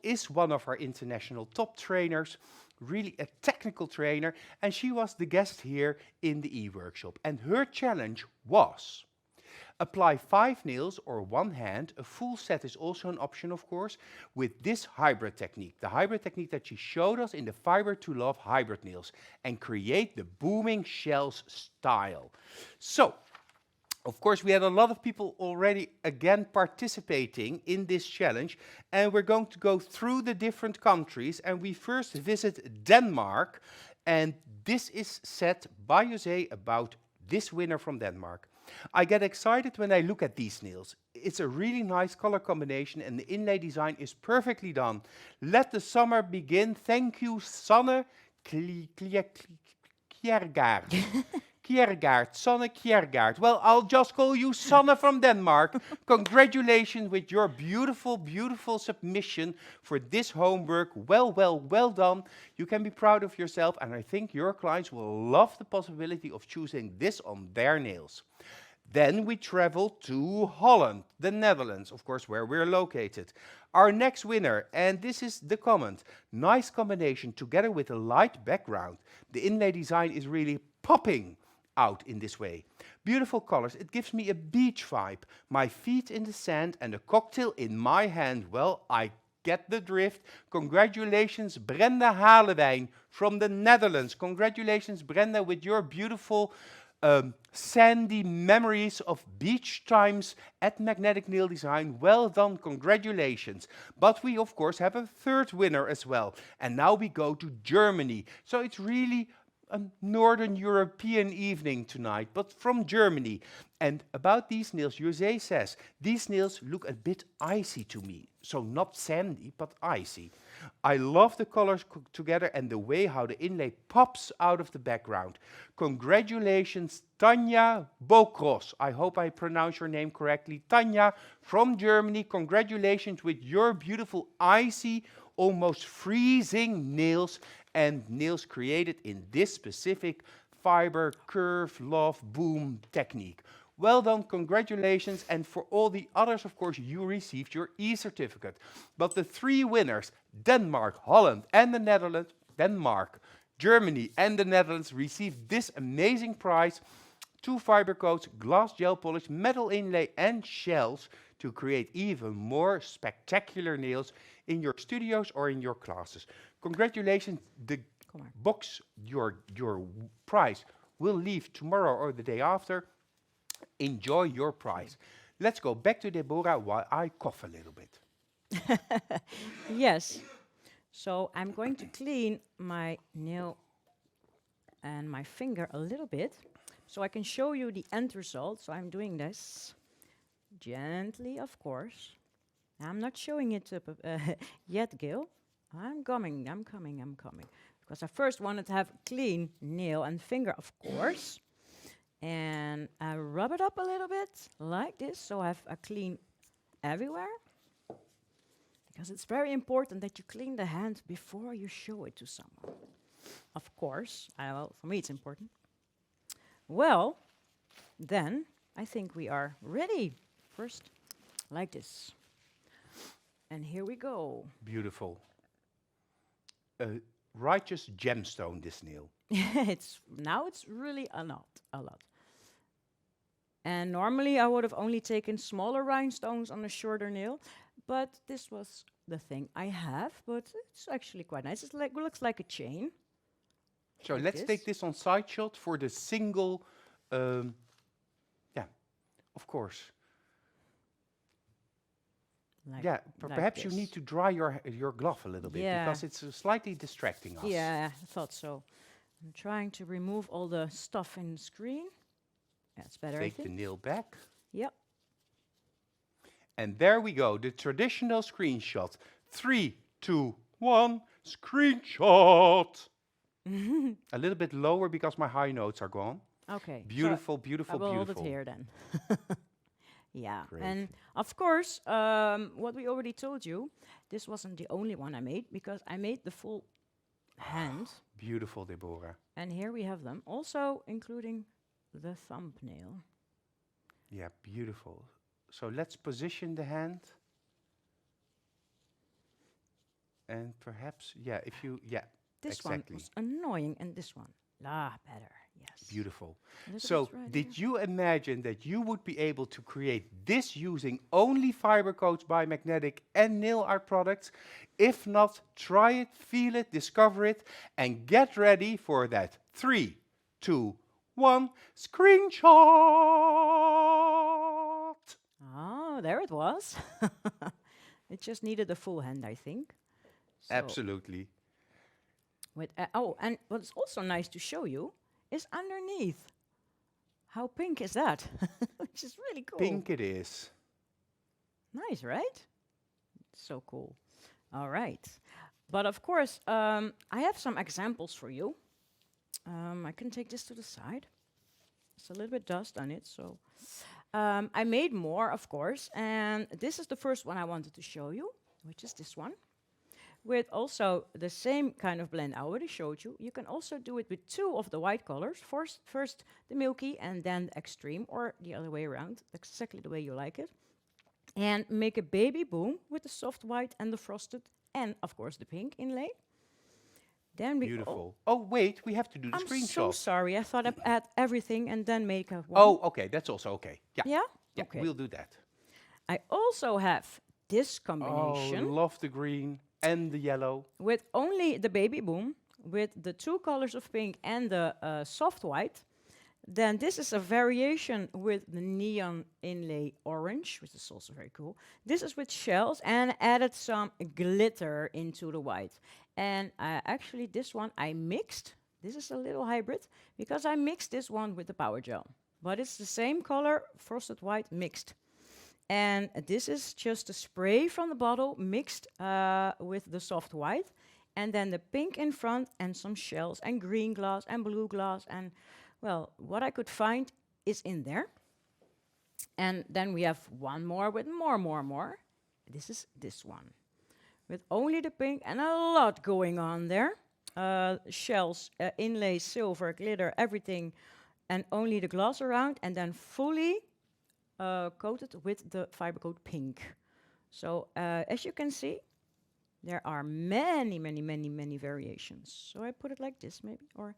is one of our international top trainers, really a technical trainer, and she was the guest here in the e-workshop. And her challenge was: apply 5 nails or 1 hand. A full set is also an option, of course, with this hybrid technique. The hybrid technique that she showed us in the Fiber to Love hybrid nails, and create the booming shells style. So, of course, we had a lot of people already again participating in this challenge, and we're going to go through the different countries, and we first visit Denmark, and this is said by Jose about this winner from Denmark. I get excited when I look at these nails. It's a really nice color combination and the inlay design is perfectly done. Let the summer begin. Thank you, Sanne Kjergaard. Sanne Kjergaard. Well, I'll just call you Sanne from Denmark. Congratulations with your beautiful, beautiful submission for this homework. Well done. You can be proud of yourself, and I think your clients will love the possibility of choosing this on their nails. Then we travel to Holland, the Netherlands, of course, where we're located. Our next winner, and this is the comment: nice combination together with a light background. The inlay design is really popping out in this way. Beautiful colors. It gives me a beach vibe. My feet in the sand and a cocktail in my hand. Well, I get the drift. Congratulations, Brenda Halewijn from the Netherlands. Congratulations, Brenda, with your beautiful sandy memories of beach times at Magnetic Nail Design. Well done, congratulations. But we, of course, have a third winner as well. And now we go to Germany. So it's really a Northern European evening tonight, but from Germany. And about these nails, Jose says, these nails look a bit icy to me. So not sandy, but icy. I love the colors together and the way how the inlay pops out of the background. Congratulations, Tanja Bokros. I hope I pronounce your name correctly. Tanja from Germany, congratulations with your beautiful icy, almost freezing nails, and nails created in this specific fiber, curve, love, boom technique. Well done, congratulations, and for all the others, of course, you received your e-certificate. But the 3 winners, Denmark, Holland, and the Netherlands, Denmark, Germany, and the Netherlands, received this amazing prize: 2 fiber coats, glass gel polish, metal inlay, and shells to create even more spectacular nails in your studios or in your classes. Congratulations, the box, your prize will leave tomorrow or the day after. Enjoy your prize. Let's go back to Deborah while I cough a little bit. Yes. So I'm going to clean my nail and my finger a little bit so I can show you the end result. So I'm doing this gently, of course. I'm not showing it yet, Gil. I'm coming. Because I first wanted to have a clean nail and finger, of course. And I rub it up a little bit like this, so I have a clean everywhere. Because it's very important that you clean the hand before you show it to someone. Of course, well, for me it's important. Well, then I think we are ready. First, like this. And here we go. Beautiful. A righteous gemstone, this nail. It's really a lot. And normally I would have only taken smaller rhinestones on a shorter nail, but this was the thing I have, but it's actually quite nice. It looks like a chain. So like let's take this on side shot for the single, yeah, of course. Like perhaps you need to dry your glove a little bit, because it's slightly distracting us. Yeah, I thought so. I'm trying to remove all the stuff in the screen. That's better, I Take think. the nail back. Yep. And there we go, the traditional screenshot. 3, 2, 1, screenshot. A little bit lower because my high notes are gone. Okay. Beautiful, so beautiful, I will beautiful. hold it here then. Yeah. Great. And of course, what we already told you, this wasn't the only one I made, because I made the full hand. Beautiful, Deborah. And here we have them, also including the thumbnail. Yeah, beautiful. So let's position the hand. And perhaps, yeah, if you, yeah, This exactly. one was annoying, and this one, better, yes. Beautiful. Look at So this right did here. you imagine that you would be able to create this using only fiber coats by magnetic and nail art products? If not, try it, feel it, discover it, and get ready for that 3, 2, 1 screenshot. Oh, there it was. It just needed a full hand, I think. So Absolutely. with oh, and what's also nice to show you is underneath. How pink is that? Which is really cool. Pink it is. Nice, right? So cool. All right. But of course, I have some examples for you. I can take this to the side. It's a little bit dust on it, so I made more, of course, and this is the first one I wanted to show you, which is this one, with also the same kind of blend I already showed you. You can also do it with 2 of the white colors. First the milky and then the extreme, or the other way around, exactly the way you like it. And make a baby boom with the soft white and the frosted, and of course the pink inlay. Then we Beautiful. Oh, wait, we have to do the I'm screenshot. so sorry. I thought I'd add everything and then make a one. Oh, okay, that's also okay. Yeah, Yeah? yeah, Okay. we'll do that. I also have this Oh, combination love the green and the yellow. with only the baby boom, with the 2 colors of pink and the soft white. Then this is a variation with the neon inlay orange, which is also very cool. This is with shells, and added some glitter into the white. And actually this one I mixed. This is a little hybrid, because I mixed this one with the power gel. But it's the same color, frosted white, mixed. And this is just a spray from the bottle mixed with the soft white. And then the pink in front, and some shells, and green glass, and blue glass, and well, what I could find is in there. And then we have one more with more. This is this one, with only the pink and a lot going on there. Shells, inlay, silver, glitter, everything, and only the glass around, and then fully coated with the fiber coat pink. So as you can see, there are many variations. So I put it like this maybe, or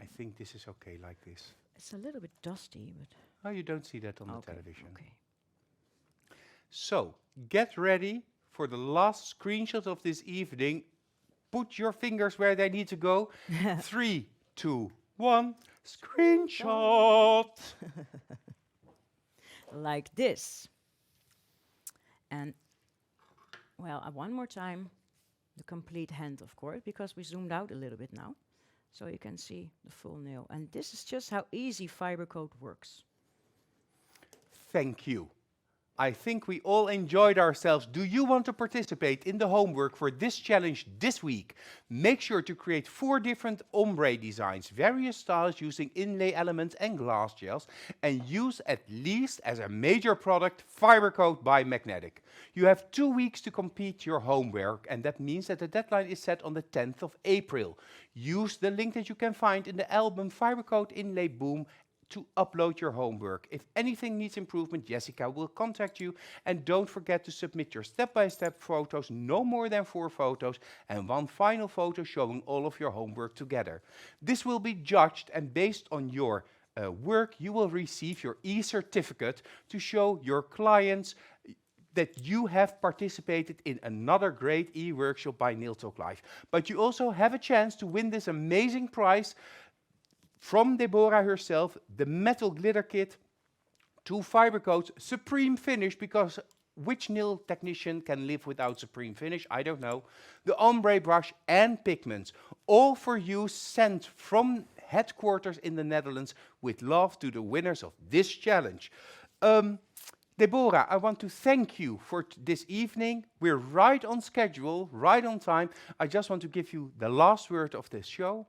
I think this is okay like this. it's a little bit dusty, but Oh, you don't see that on the okay, television. okay. So, get ready for the last screenshot of this evening. Put your fingers where they need to go. 3, 2, 1, screenshot. Like this. And well, one more time, the complete hand, of course, because we zoomed out a little bit now, so you can see the full nail. And this is just how easy fiber coat works. Thank you. I think we all enjoyed ourselves. Do you want to participate in the homework for this challenge this week? Make sure to create 4 different ombre designs, various styles using inlay elements and glass gels, and use at least as a major product fiber coat by magnetic. You have 2 weeks to complete your homework, and that means that the deadline is set on the 10th of April. Use the link that you can find in the album Fiber Coat Inlay Boom to upload your homework. If anything needs improvement, Jessica will contact you. And don't forget to submit your step-by-step photos, no more than 4 photos, and 1 final photo showing all of your homework together. This will be judged, and based on your work, you will receive your e-certificate to show your clients that you have participated in another great e-workshop by Nail Talk Live. But you also have a chance to win this amazing prize from Deborah herself, the metal glitter kit, 2 fiber coats, supreme finish, because which nail technician can live without supreme finish? I don't know. The ombre brush and pigments, all for you, sent from headquarters in the Netherlands with love to the winners of this challenge. Deborah, I want to thank you for this evening. We're right on schedule, right on time. I just want to give you the last word of this show.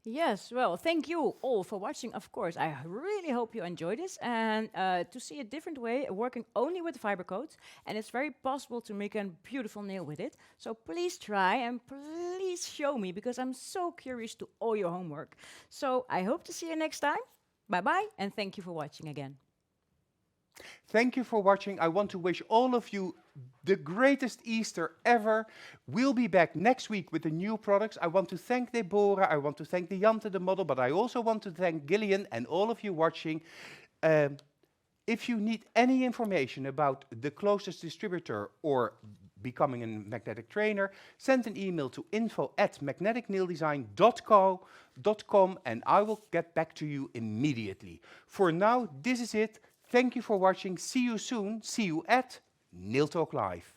Yes, well, thank you all for watching, of course. I really hope you enjoyed this, and to see a different way working only with fibercoat, and it's very possible to make a beautiful nail with it. So please try and please show me, because I'm so curious to all your homework. So I hope to see you next time. Bye-bye, and thank you for watching again. Thank you for watching. I want to wish all of you the greatest Easter ever. We'll be back next week with the new products. I want to thank Deborah. I want to thank Diante, the model, but I also want to thank Gillian and all of you watching. If you need any information about the closest distributor or becoming a magnetic trainer, send an email to info@magneticnaildesign.com and I will get back to you immediately. For now, this is it. Thank you for watching. See you soon. See you at Nail Talk Live.